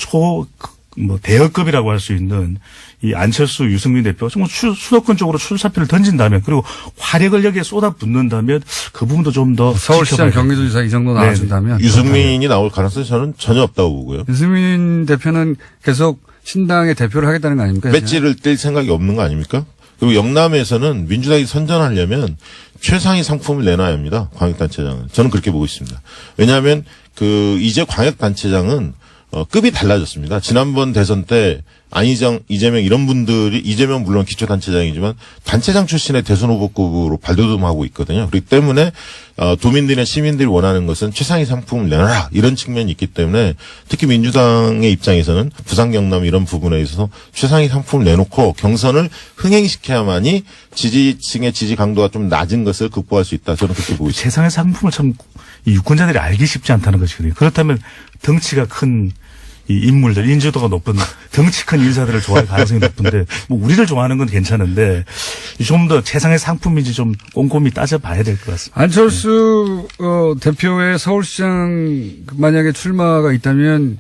대역급이라고 할 수 있는 이 안철수 유승민 대표가 정말 수도권 쪽으로 출사표를 던진다면 그리고 화력을 여기에 쏟아붓는다면 그 부분도 좀 더 서울시장 경기도지사 이 정도 나와준다면 유승민이 나올 가능성이 저는 전혀 없다고 보고요. 유승민 대표는 계속 신당의 대표를 하겠다는 거 아닙니까? 배지를 뗄 생각이 없는 거 아닙니까? 그리고 영남에서는 민주당이 선전하려면 최상위 상품을 내놔야 합니다. 광역단체장은. 저는 그렇게 보고 있습니다. 왜냐하면 이제 광역단체장은 급이 달라졌습니다. 지난번 대선 때 안희정, 이재명 이런 분들이 이재명 물론 기초단체장이지만 단체장 출신의 대선 후보급으로 발돋움하고 있거든요. 그렇기 때문에 도민들이나 시민들이 원하는 것은 최상위 상품을 내놔라 이런 측면이 있기 때문에 특히 민주당의 입장에서는 부산 경남 이런 부분에 있어서 최상위 상품을 내놓고 경선을 흥행시켜야만이 지지층의 지지 강도가 좀 낮은 것을 극복할 수 있다. 저는 그렇게 보고 있습니다. 최상의 상품을 참 이 유권자들이 알기 쉽지 않다는 것이거든요. 그렇다면 덩치가 큰 이 인물들, 인지도가 높은 덩치 큰 인사들을 좋아할 가능성이 높은데 뭐 우리를 좋아하는 건 괜찮은데 좀 더 최상의 상품인지 좀 꼼꼼히 따져봐야 될 것 같습니다. 안철수 대표의 서울시장 만약에 출마가 있다면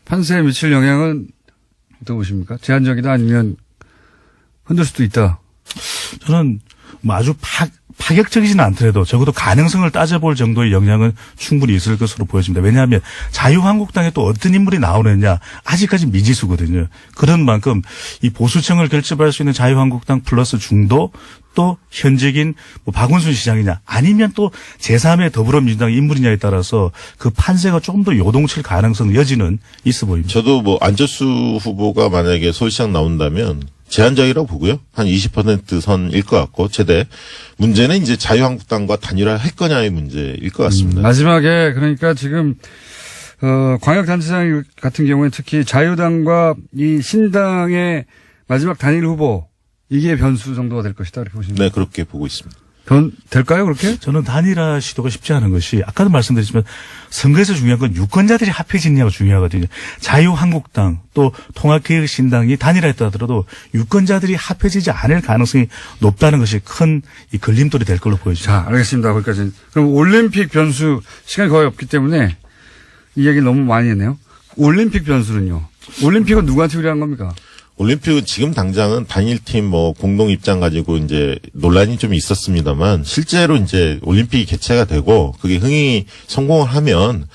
판세에 미칠 영향은 어떻게 보십니까? 제한적이다 아니면 흔들 수도 있다. 저는 뭐 아주 파격적이지는 않더라도 적어도 가능성을 따져볼 정도의 영향은 충분히 있을 것으로 보여집니다. 왜냐하면 자유한국당에 또 어떤 인물이 나오느냐 아직까지 미지수거든요. 그런 만큼 이 보수층을 결집할 수 있는 자유한국당 플러스 중도 또 현직인 박원순 시장이냐 아니면 또 제3의 더불어민주당 인물이냐에 따라서 그 판세가 조금 더 요동칠 가능성 여지는 있어 보입니다. 저도 안철수 후보가 만약에 서울시장 나온다면 제한적이라고 보고요. 한 20% 선일 것 같고 최대. 문제는 이제 자유한국당과 단일화할 거냐의 문제일 것 같습니다. 마지막에 그러니까 지금 광역단체장 같은 경우에 특히 자유당과 이 신당의 마지막 단일 후보 이게 변수 정도가 될 것이다 이렇게 보시면 네, 그렇게 보고 있습니다. 될까요 그렇게? 저는 단일화 시도가 쉽지 않은 것이 아까도 말씀드렸지만 선거에서 중요한 건 유권자들이 합해지느냐가 중요하거든요. 자유한국당 또 통합개혁신당이 단일화했다 하더라도 유권자들이 합해지지 않을 가능성이 높다는 것이 큰 이 걸림돌이 될 걸로 보여집니다. 자, 알겠습니다. 거기까지. 그럼 올림픽 변수 시간이 거의 없기 때문에 이 얘기를 너무 많이 했네요. 올림픽 변수는요. 올림픽은 누구한테 유리한 겁니까? 올림픽은 지금 당장은 단일팀 공동 입장 가지고 이제 논란이 좀 있었습니다만 실제로 이제 올림픽이 개최가 되고 그게 흥행이 성공을 하면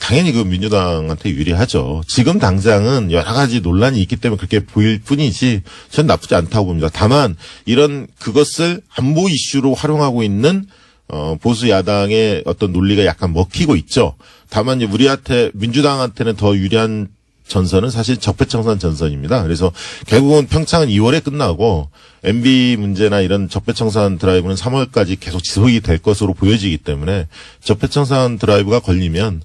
당연히 그 민주당한테 유리하죠. 지금 당장은 여러 가지 논란이 있기 때문에 그렇게 보일 뿐이지 전 나쁘지 않다고 봅니다. 다만 그것을 안보 이슈로 활용하고 있는 보수 야당의 어떤 논리가 약간 먹히고 있죠. 다만 이제 민주당한테는 더 유리한 전선은 사실 적폐청산 전선입니다. 그래서 결국은 평창은 2월에 끝나고 MB 문제나 이런 적폐청산 드라이브는 3월까지 계속 지속이 될 것으로 보여지기 때문에 적폐청산 드라이브가 걸리면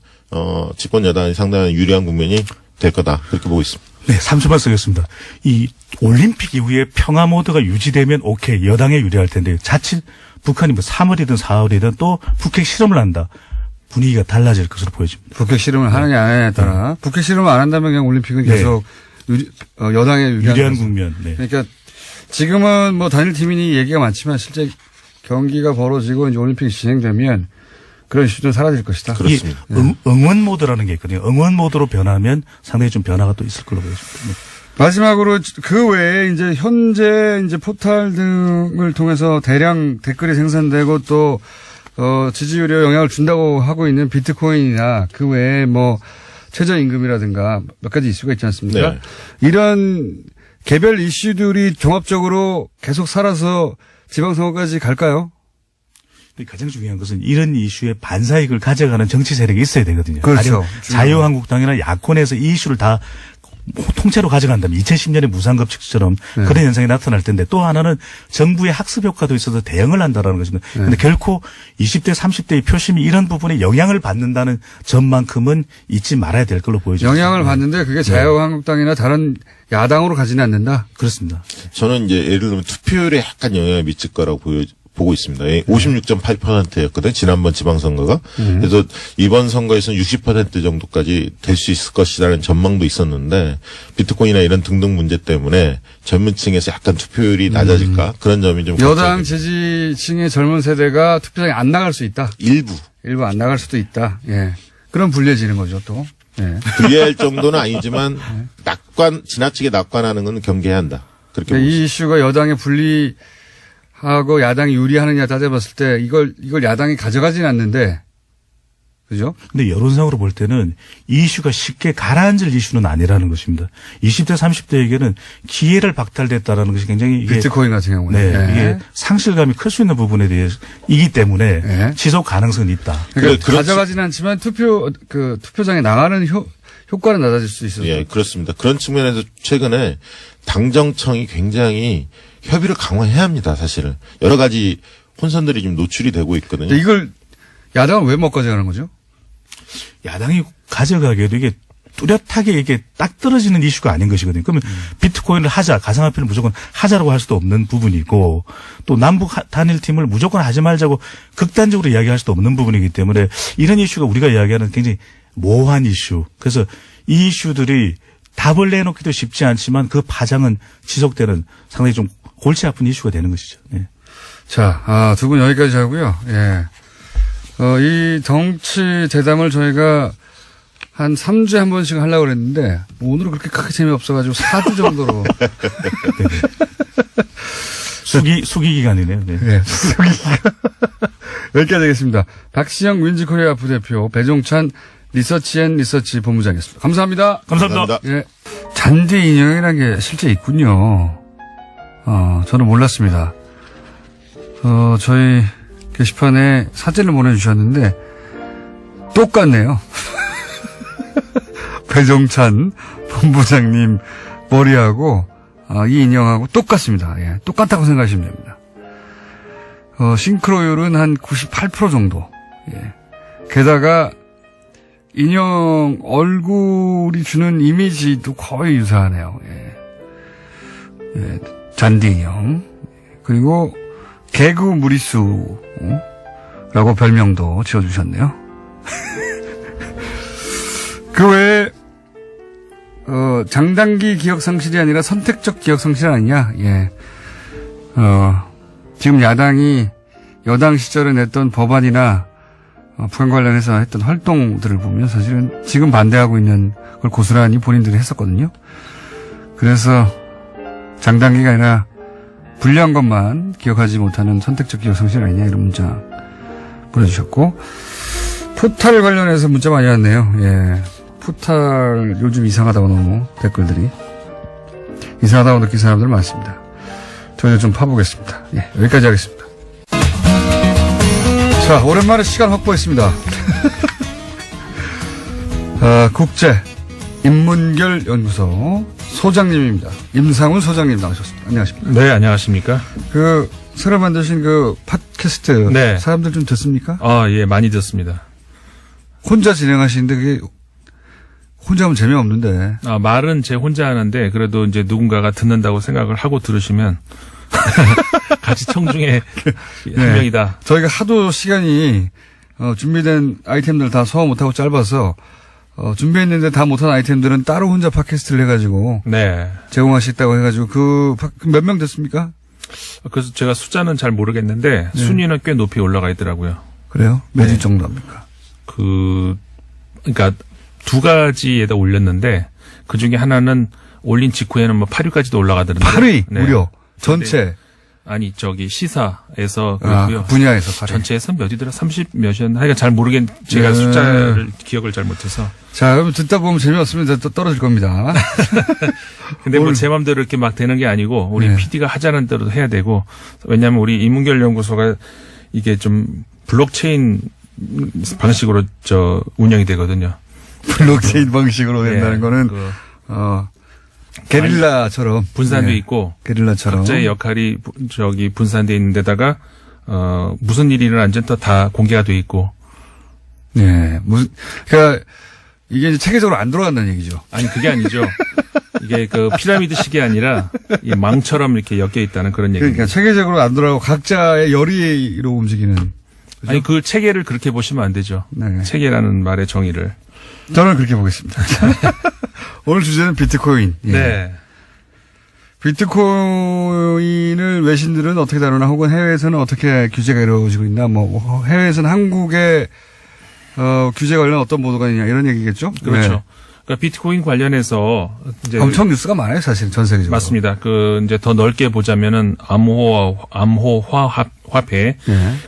집권 여당이 상당히 유리한 국면이 될 거다 그렇게 보고 있습니다. 네, 3초만 쓰겠습니다. 이 올림픽 이후에 평화 모드가 유지되면 오케이, 여당에 유리할 텐데 자칫 북한이 뭐 3월이든 4월이든 또 북핵 실험을 한다. 분위기가 달라질 것으로 보여집니다. 북핵 실험을 하느냐 안 하느냐에 따라 북핵 실험을 안 한다면 그냥 올림픽은 네. 계속 여당에 유리한 국면. 네. 그러니까 지금은 뭐 단일팀이니 얘기가 많지만 실제 경기가 벌어지고 이제 올림픽이 진행되면 그런 이슈는 사라질 것이다. 그렇습니다. 응원 모드라는 게 있거든요. 응원 모드로 변하면 상당히 좀 변화가 또 있을 걸로 보여집니다. 네. 마지막으로 그 외에 이제 현재 이제 포탈 등을 통해서 대량 댓글이 생산되고 또 지지율에 영향을 준다고 하고 있는 비트코인이나 그 외에 뭐 최저임금이라든가 몇 가지 이슈가 있지 않습니까? 네. 이런 개별 이슈들이 종합적으로 계속 살아서 지방선거까지 갈까요? 근데 가장 중요한 것은 이런 이슈에 반사익을 가져가는 정치 세력이 있어야 되거든요. 그렇죠. 자유한국당이나 야권에서 이 이슈를 다 통째로 가져간다면 2010년에 무상급식처럼 네. 그런 현상이 나타날 텐데 또 하나는 정부의 학습 효과도 있어서 대응을 한다라는 것입니다. 그런데 결코 20대 30대의 표심이 이런 부분에 영향을 받는다는 점만큼은 잊지 말아야 될 걸로 보여집니다. 영향을 받는데 그게 자유한국당이나 다른 야당으로 가지는 않는다? 그렇습니다. 저는 이제 예를 들면 투표율에 약간 영향을 미칠 거라고 보고 있습니다. 56.8%였거든요. 지난번 지방선거가. 그래서 이번 선거에서는 60% 정도까지 될 수 있을 것이라는 전망도 있었는데 비트코인이나 이런 등등 문제 때문에 젊은 층에서 약간 투표율이 낮아질까? 그런 점이 좀 여당 걱정됩니다. 지지층의 젊은 세대가 투표장에 안 나갈 수 있다. 일부. 안 나갈 수도 있다. 예. 그럼 불리해지는 거죠, 또. 예. 불리할 정도는 아니지만 지나치게 낙관하는 건 경계해야 한다. 그렇게 보고 이 이슈가 여당에 불리하고 야당이 유리하느냐 따져봤을 때 이걸 야당이 가져가진 않는데, 그죠? 근데 여론상으로 볼 때는 이 이슈가 쉽게 가라앉을 이슈는 아니라는 것입니다. 20대 30대에게는 기회를 박탈됐다라는 것이 굉장히 이게 비트코인 같은 경우는. 네, 이게 상실감이 클 수 있는 부분에 대해서이기 때문에 네. 지속 가능성은 있다. 그러니까 가져가지는 않지만 투표장에 나가는 효과는 낮아질 수 있어요. 예, 그렇습니다. 그런 측면에서 최근에 당정청이 굉장히 협의를 강화해야 합니다, 사실은. 여러 가지 혼선들이 좀 노출이 되고 있거든요. 근데 이걸 야당은 왜 못 가져가는 거죠? 야당이 가져가기에도 이게 뚜렷하게 이게 딱 떨어지는 이슈가 아닌 것이거든요. 그러면 비트코인을 하자, 가상화폐를 무조건 하자라고 할 수도 없는 부분이고 또 남북 단일팀을 무조건 하지 말자고 극단적으로 이야기할 수도 없는 부분이기 때문에 이런 이슈가 우리가 이야기하는 굉장히 모호한 이슈. 그래서 이 이슈들이 답을 내놓기도 쉽지 않지만 그 파장은 지속되는 상당히 좀 골치 아픈 이슈가 되는 것이죠. 네. 자, 두 분 여기까지 하고요. 예. 이 정치 대담을 저희가 한 3주에 한 번씩 하려고 그랬는데, 오늘은 그렇게 크게 재미없어가지고 4주 정도로. 수기 기간이네요. 네. 네. 여기까지 하겠습니다. 박시영 윈지코리아 부대표, 배종찬 리서치 본부장이었습니다. 감사합니다. 감사합니다. 예. 잔디 인형이라는 게 실제 있군요. 저는 몰랐습니다. 저희 게시판에 사진을 보내주셨는데, 똑같네요. 배종찬 본부장님 머리하고, 이 인형하고 똑같습니다. 예, 똑같다고 생각하시면 됩니다. 싱크로율은 한 98% 정도. 예. 게다가, 인형 얼굴이 주는 이미지도 거의 유사하네요. 예. 예, 잔디 인형. 그리고 개그 무리수라고 별명도 지어주셨네요. 그 외에 장단기 기억 상실이 아니라 선택적 기억 상실 아니냐. 예. 지금 야당이 여당 시절에 냈던 법안이나 북한 관련해서 했던 활동들을 보면 사실은 지금 반대하고 있는 걸 고스란히 본인들이 했었거든요. 그래서 장단기가 아니라 불리한 것만 기억하지 못하는 선택적 기억 상실 아니냐 이런 문자 보내주셨고, 포탈 관련해서 문자 많이 왔네요. 예. 포탈 요즘 이상하다고 너무 댓글들이 이상하다고 느낀 사람들 많습니다. 저희도 좀 파보겠습니다. 예, 여기까지 하겠습니다. 자, 오랜만에 시간 확보했습니다. 국제 인문결 연구소 소장님입니다. 임상훈 소장님 나오셨습니다. 안녕하십니까? 네, 안녕하십니까? 새로 만드신 팟캐스트. 네. 사람들 좀 듣습니까? 예, 많이 듣습니다. 혼자 진행하시는데 그게 혼자 하면 재미없는데. 말은 제 혼자 하는데 그래도 이제 누군가가 듣는다고 생각을 하고 들으시면 같이 청중의 한 명이다. 저희가 하도 시간이 준비된 아이템들 다 소화 못하고 짧아서 준비했는데 다 못한 아이템들은 따로 혼자 팟캐스트를 해가지고 네. 제공하시겠다고 해가지고 몇 명 됐습니까? 그래서 제가 숫자는 잘 모르겠는데 순위는 꽤 높이 올라가 있더라고요. 그래요? 몇 위 정도 합니까? 그러니까 두 가지에다 올렸는데 그 중에 하나는 올린 직후에는 뭐 8위까지도 올라가더라고요. 8위 무려 전체. 아니 저기 시사에서 그렇고요. 분야에서 8위. 전체에서 몇 위더라? 30 몇이었나? 하여간 잘 제가 숫자를 기억을 잘 못해서. 자, 그럼 듣다 보면 재미없으면 또 떨어질 겁니다. 근데 뭐 제 맘대로 이렇게 막 되는 게 아니고 우리 PD가 하자는 대로 해야 되고 왜냐하면 우리 인문결 연구소가 이게 좀 블록체인 방식으로 운영이 되거든요. 블록체인 방식으로 된다는 거는 게릴라처럼 분산돼 있고 게릴라처럼 각자의 역할이 분산돼 있는 데다가 무슨 일이 일어난지 다 공개가 돼 있고. 네, 그러니까 이게 이제 체계적으로 안 돌아간다는 얘기죠. 아니 그게 아니죠. 이게 그 피라미드식이 아니라 이 망처럼 이렇게 엮여 있다는 그런 얘기입니다. 그러니까 체계적으로 안 돌아가고 각자의 열의로 움직이는. 그죠? 아니 그 체계를 그렇게 보시면 안 되죠. 네. 체계라는 말의 정의를. 저는 그렇게 보겠습니다. 오늘 주제는 비트코인. 예. 네. 비트코인을 외신들은 어떻게 다루나 혹은 해외에서는 어떻게 규제가 이루어지고 있나 뭐 해외에서는 한국의 규제 관련 어떤 보도가 있냐 이런 얘기겠죠? 그렇죠. 네. 그러니까 비트코인 관련해서 이제 엄청 뉴스가 많아요, 사실 전 세계적으로. 맞습니다. 이제 더 넓게 보자면은 암호화 화폐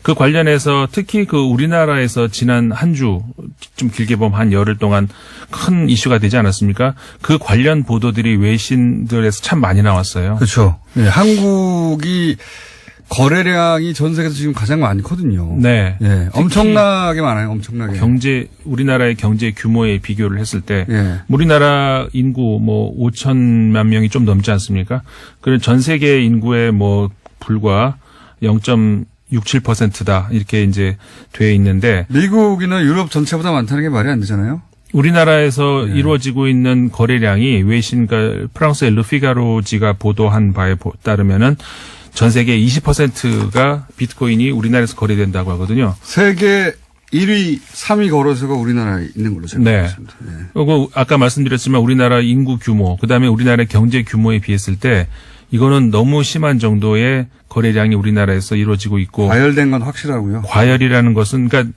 그 관련해서 특히 우리나라에서 지난 한 주 좀 길게 보면 한 열흘 동안 큰 이슈가 되지 않았습니까? 그 관련 보도들이 외신들에서 참 많이 나왔어요. 그렇죠. 네, 한국이 거래량이 전 세계에서 지금 가장 많거든요. 네. 예, 엄청나게 많아요. 엄청나게. 우리나라의 경제 규모에 비교를 했을 때 우리나라 인구 5천만 명이 좀 넘지 않습니까? 그리고 전 세계 인구의 불과 0.67%다 이렇게 이제 돼 있는데 미국이나 유럽 전체보다 많다는 게 말이 안 되잖아요. 우리나라에서 이루어지고 있는 거래량이 외신과 프랑스의 르피가로지가 보도한 바에 따르면은 전 세계 20%가 비트코인이 우리나라에서 거래된다고 하거든요. 세계 1위, 3위 거래소가 우리나라에 있는 걸로 제가 알겠습니다. 네. 그리고 아까 말씀드렸지만 우리나라 인구 규모, 그다음에 우리나라의 경제 규모에 비했을 때 이거는 너무 심한 정도의 거래량이 우리나라에서 이루어지고 있고 과열된 건 확실하고요. 과열이라는 것은 그러니까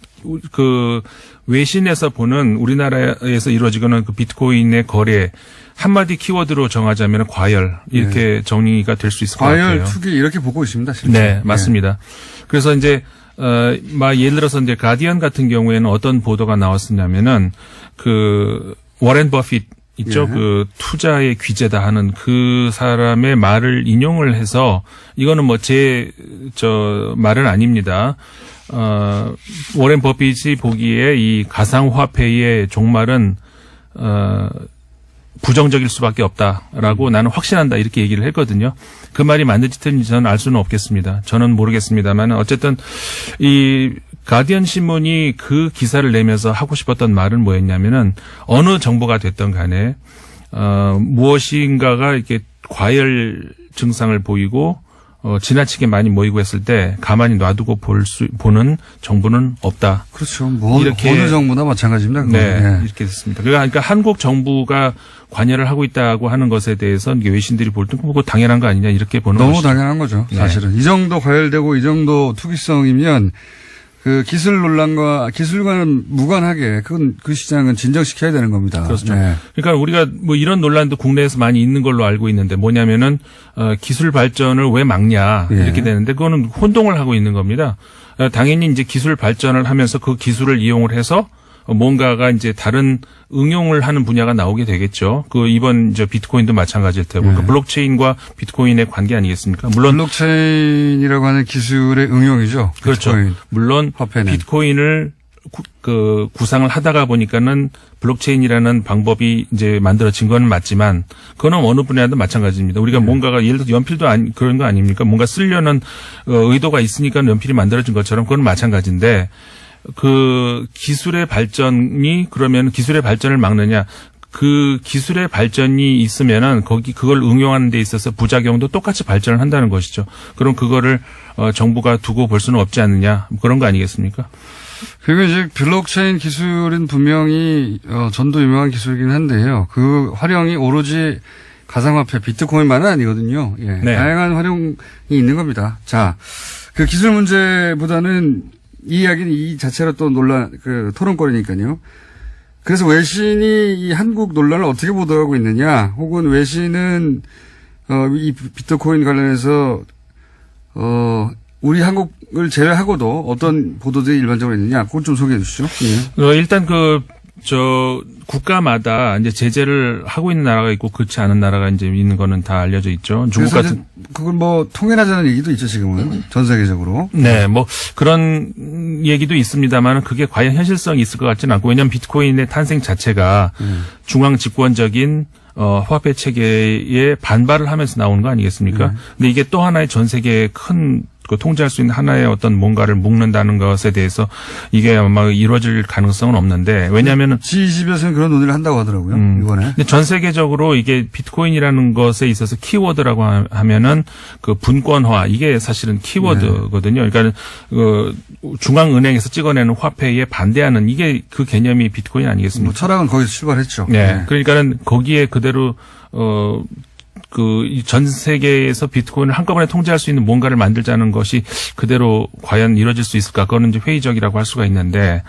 외신에서 보는 우리나라에서 이루어지는 그 비트코인의 거래 한마디 키워드로 정하자면 과열 이렇게 정리가 될 수 있을 것 같아요. 과열 투기 이렇게 보고 있습니다. 실제. 네, 맞습니다. 그래서 이제 예를 들어서 이제 가디언 같은 경우에는 어떤 보도가 나왔었냐면은 워렌 버핏 있죠. 투자의 귀재다 하는 그 사람의 말을 인용을 해서 이거는 제 말은 아닙니다. 워렌 버핏이 보기에 이 가상화폐의 종말은 부정적일 수밖에 없다라고 나는 확신한다 이렇게 얘기를 했거든요. 그 말이 맞는지 틀린지 저는 알 수는 없겠습니다. 저는 모르겠습니다만 어쨌든 이 가디언 신문이 그 기사를 내면서 하고 싶었던 말은 뭐였냐면은 어느 정보가 됐던 간에 무엇인가가 이렇게 과열 증상을 보이고 지나치게 많이 모이고 했을 때 가만히 놔두고 보는 정부는 없다. 그렇죠. 이렇게 어느 정부나 마찬가지입니다. 네, 이렇게 됐습니다. 그러니까 한국 정부가 관여를 하고 있다고 하는 것에 대해서 외신들이 볼 때 그거 당연한 거 아니냐 이렇게 보는 너무 것이죠. 당연한 거죠. 사실은 이 정도 과열되고 이 정도 투기성이면 기술 논란과 기술과는 무관하게 그 시장은 진정시켜야 되는 겁니다. 그렇죠. 네. 그러니까 우리가 이런 논란도 국내에서 많이 있는 걸로 알고 있는데 뭐냐면은 기술 발전을 왜 막냐 이렇게 되는데 그거는 혼동을 하고 있는 겁니다. 당연히 이제 기술 발전을 하면서 그 기술을 이용을 해서 뭔가가 이제 다른 응용을 하는 분야가 나오게 되겠죠. 이번 비트코인도 마찬가지일 테고 블록체인과 비트코인의 관계 아니겠습니까? 물론 블록체인이라고 하는 기술의 응용이죠. 그렇죠. 비트코인. 물론 화폐는. 비트코인을 구상을 하다가 보니까는 블록체인이라는 방법이 이제 만들어진 건 맞지만 그거는 어느 분야도 마찬가지입니다. 우리가 뭔가가 예를 들어 연필도 그런 거 아닙니까? 뭔가 쓰려는 의도가 있으니까 연필이 만들어진 것처럼 그건 마찬가지인데 기술의 발전이 그러면 기술의 발전을 막느냐? 그 기술의 발전이 있으면은 그걸 응용하는 데 있어서 부작용도 똑같이 발전을 한다는 것이죠. 그럼 그거를 정부가 두고 볼 수는 없지 않느냐 그런 거 아니겠습니까? 그리고 이제 블록체인 기술은 분명히 전도 유명한 기술이긴 한데요. 그 활용이 오로지 가상화폐 비트코인만은 아니거든요. 예. 네. 다양한 활용이 있는 겁니다. 자, 그 기술 문제보다는 이 이야기는 이 자체로 또 토론거리니까요. 그래서 외신이 이 한국 논란을 어떻게 보도하고 있느냐, 혹은 외신은 이 비트코인 관련해서 우리 한국을 제외하고도 어떤 보도들이 일반적으로 있느냐, 그걸 좀 소개해 주시죠. 예. 일단 국가마다 이제 제재를 하고 있는 나라가 있고 그렇지 않은 나라가 이제 있는 거는 다 알려져 있죠. 중국 같은 그걸 뭐 통일하자는 얘기도 있죠, 지금은. 전 세계적으로. 네, 뭐 그런 얘기도 있습니다만 그게 과연 현실성이 있을 것 같지는 않고, 왜냐하면 비트코인의 탄생 자체가 중앙 집권적인 화폐 체계에 반발을 하면서 나오는 거 아니겠습니까? 근데 이게 또 하나의 전 세계에 큰 통제할 수 있는 하나의 어떤 뭔가를 묶는다는 것에 대해서 이게 아마 이루어질 가능성은 없는데, 왜냐하면은 G20에서는 그런 논의를 한다고 하더라고요, 이번에. 근데 전 세계적으로 이게 비트코인이라는 것에 있어서 키워드라고 하면은 그 분권화, 이게 사실은 키워드거든요. 그러니까 중앙은행에서 찍어내는 화폐에 반대하는, 이게 그 개념이 비트코인 아니겠습니까? 뭐 철학은 거기서 출발했죠. 네. 그러니까는 거기에 그대로 전 세계에서 비트코인을 한꺼번에 통제할 수 있는 뭔가를 만들자는 것이 그대로 과연 이루어질 수 있을까? 그거는 이제 회의적이라고 할 수가 있는데.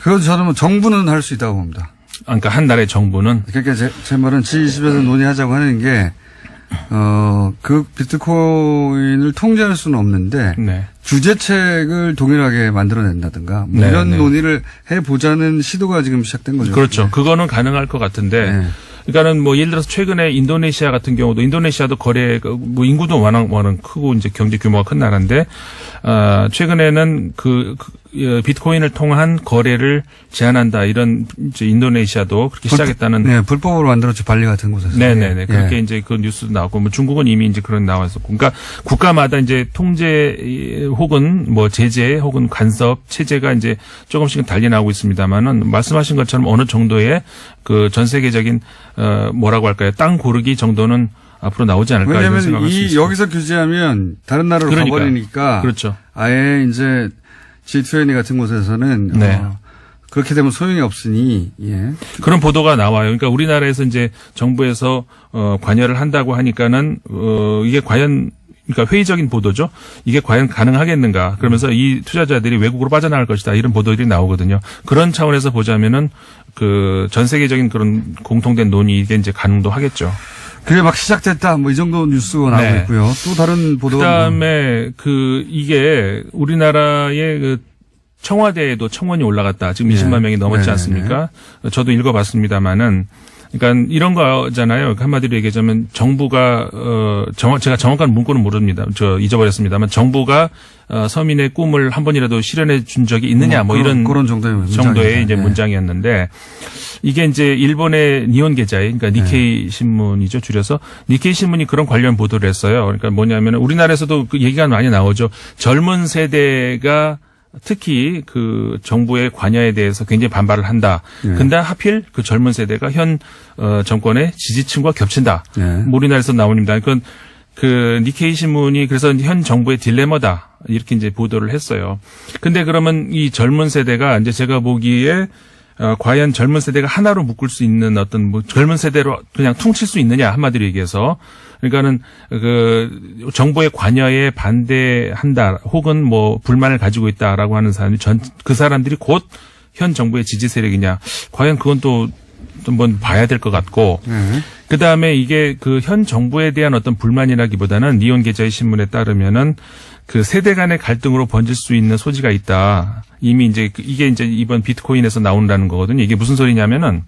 그래서 저는 정부는 할 수 있다고 봅니다. 그러니까 한 나라의 정부는. 그러니까 제 말은 G20에서 논의하자고 하는 게, 그 비트코인을 통제할 수는 없는데, 네. 규제책을 동일하게 만들어낸다든가, 뭐 네, 이런 네. 논의를 해보자는 시도가 지금 시작된 거죠. 그렇죠. 네. 그거는 가능할 것 같은데. 네. 그러니까는 뭐 예를 들어서 최근에 인도네시아 같은 경우도, 인도네시아도 거래, 인구도 워낙 크고 이제 경제 규모가 큰 나라인데, 최근에는 비트코인을 통한 거래를 제한한다, 이런 이제 인도네시아도 그렇게 시작했다는. 네, 불법으로 만들었죠, 발리 같은 곳에서. 네네네. 예. 그렇게 이제 그 뉴스도 나왔고, 뭐 중국은 이미 이제 그런 나왔었고. 그러니까 국가마다 이제 통제 혹은 뭐 제재 혹은 간섭 체제가 이제 조금씩은 달리 나오고 있습니다만은, 말씀하신 것처럼 어느 정도의 그 전 세계적인 뭐라고 할까요? 땅 고르기 정도는 앞으로 나오지 않을까, 이런 왜냐하면 생각할 수 있습니다. 여기서 규제하면 다른 나라로 그러니까요. 가버리니까. 그렇죠. 아예 이제 G20 같은 곳에서는 네. 그렇게 되면 소용이 없으니, 예. 그런 보도가 나와요. 그러니까 우리나라에서 이제 정부에서 관여를 한다고 하니까는 이게 과연, 그러니까 회의적인 보도죠. 이게 과연 가능하겠는가. 그러면서 이 투자자들이 외국으로 빠져나갈 것이다, 이런 보도들이 나오거든요. 그런 차원에서 보자면은 전 세계적인 그런 공통된 논의, 이게 이제 가능도 하겠죠. 그게 막 시작됐다, 뭐 이 정도 뉴스가 나오고 네. 있고요. 또 다른 보도가. 그다음에 이게 우리나라의 청와대에도 청원이 올라갔다. 지금 20만 명이 넘었지 네. 않습니까? 저도 읽어봤습니다만은, 그러니까 이런 거잖아요. 한마디로 얘기하자면 정부가 제가 정확한 문구는 모릅니다. 잊어버렸습니다만, 정부가 서민의 꿈을 한 번이라도 실현해 준 적이 있느냐, 뭐 이런 그런 정도의 이제 네. 문장이었는데, 이게 이제 일본의 니혼 게자이, 그러니까 니케이 신문이죠, 줄여서. 니케이 신문이 그런 관련 보도를 했어요. 그러니까 뭐냐면 우리나라에서도 그 얘기가 많이 나오죠. 젊은 세대가 특히 그 정부의 관여에 대해서 굉장히 반발을 한다. 근데 하필 그 젊은 세대가 현 정권의 지지층과 겹친다. 뭐 우리나라에서 나옵니다. 그건 그 니케이 신문이 그래서 현 정부의 딜레마다, 이렇게 이제 보도를 했어요. 근데 그러면 이 젊은 세대가 이제 제가 보기에 과연 젊은 세대가 하나로 묶을 수 있는 어떤 뭐 젊은 세대로 그냥 퉁칠 수 있느냐, 한마디로 얘기해서. 그러니까는 정부의 관여에 반대한다 혹은 뭐 불만을 가지고 있다라고 하는 사람이 그 사람들이 곧 현 정부의 지지 세력이냐, 과연 그건 또 한번 봐야 될 것 같고. 그 다음에 이게 그 현 정부에 대한 어떤 불만이라기보다는 니온 게자의 신문에 따르면은 그 세대 간의 갈등으로 번질 수 있는 소지가 있다. 이미 이제 이게 이제 이번 비트코인에서 나온다는 거거든요. 이게 무슨 소리냐면은,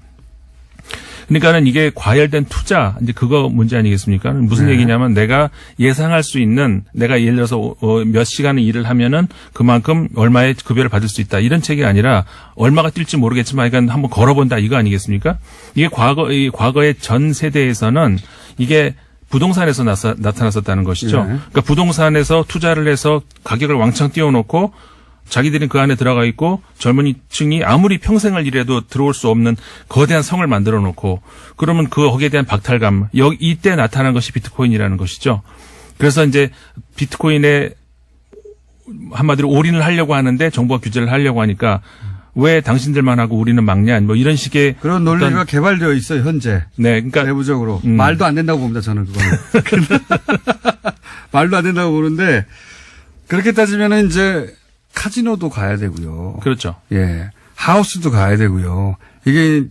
그러니까는 이게 과열된 투자, 이제 그거 문제 아니겠습니까? 무슨 얘기냐면, 내가 예상할 수 있는, 내가 예를 들어서 몇 시간을 일을 하면은 그만큼 얼마의 급여를 받을 수 있다, 이런 책이 아니라 얼마가 뛸지 모르겠지만 그러니까 한번 걸어본다, 이거 아니겠습니까? 이게 과거의 전 세대에서는 이게 부동산에서 나타났었다는 것이죠. 그러니까 부동산에서 투자를 해서 가격을 왕창 띄워놓고 자기들은 그 안에 들어가 있고 젊은이층이 아무리 평생을 일해도 들어올 수 없는 거대한 성을 만들어 놓고 그러면 거기에 대한 박탈감 이때 나타난 것이 비트코인이라는 것이죠. 그래서 이제 비트코인에 한마디로 올인을 하려고 하는데 정부가 규제를 하려고 하니까 왜 당신들만 하고 우리는 막냐 뭐 이런 식의 그런 논리가 개발되어 있어요 현재. 네, 그러니까 내부적으로 말도 안 된다고 봅니다 저는 그거는. 말도 안 된다고 보는데 그렇게 따지면은 이제 카지노도 가야 되고요. 그렇죠. 예, 하우스도 가야 되고요. 이게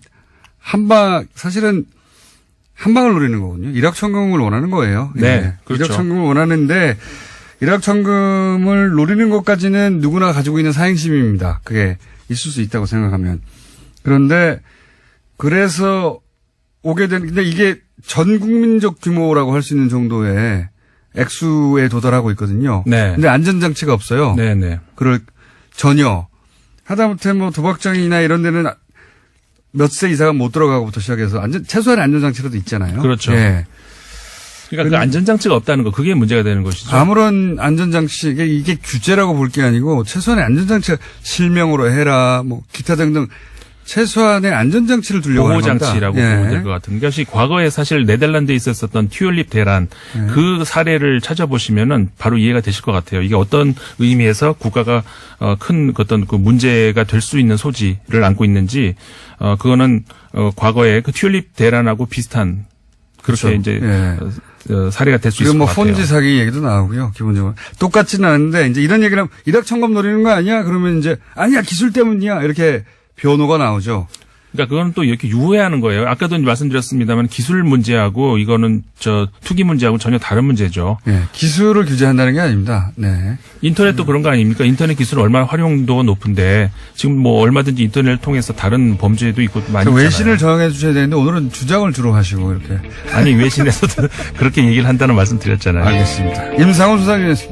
사실은 한 방을 노리는 거거든요. 일확천금을 원하는 거예요. 네, 예. 그렇죠. 일확천금을 원하는데 일확천금을 노리는 것까지는 누구나 가지고 있는 사행심입니다. 그게 있을 수 있다고 생각하면. 그런데 그래서 오게 된 근데 이게 전 국민적 규모라고 할 수 있는 정도의 액수에 도달하고 있거든요. 네. 근데 안전장치가 없어요. 네, 네. 그럴 전혀 하다못해 뭐 도박장이나 이런 데는 몇 세 이상은 못 들어가고부터 시작해서 최소한의 안전장치라도 있잖아요. 그렇죠. 예. 그러니까 그 안전장치가 없다는 거 그게 문제가 되는 것이죠. 아무런 안전장치 이게 규제라고 볼 게 아니고 최소한의 안전장치가 실명으로 해라 뭐 기타 등등 최소한의 안전장치를 두려고 하는 겁니다. 보호장치라고 보면 될 것 같은 것이 과거에 사실 네덜란드에 있었던 튤립 대란 그 사례를 찾아보시면은 바로 이해가 되실 것 같아요. 이게 어떤 의미에서 국가가 큰 어떤 그 문제가 될 수 있는 소지를 안고 있는지 그거는 과거에 그 튤립 대란하고 비슷한 그렇게 그렇죠. 이제 예. 사례가 될 수 그리고 있을 뭐 것 같아요. 폰지 사기 얘기도 나오고요. 기본적으로 똑같지는 않은데 이제 이런 얘기를 하면 일확천금 노리는 거 아니야? 그러면 이제 아니야 기술 때문이야 이렇게 변호가 나오죠. 그러니까 그건 또 이렇게 유해하는 거예요. 아까도 말씀드렸습니다만 기술 문제하고 이거는 투기 문제하고 전혀 다른 문제죠. 예, 기술을 규제한다는 게 아닙니다. 네. 인터넷도 그런 거 아닙니까? 인터넷 기술은 얼마나 활용도가 높은데 지금 뭐 얼마든지 인터넷을 통해서 다른 범죄도 있고 많이 있잖아요. 외신을 정해 주셔야 되는데 오늘은 주장을 주로 하시고 이렇게. 아니 외신에서도 그렇게 얘기를 한다는 말씀 드렸잖아요. 알겠습니다. 임상훈 수사위원이었습니다.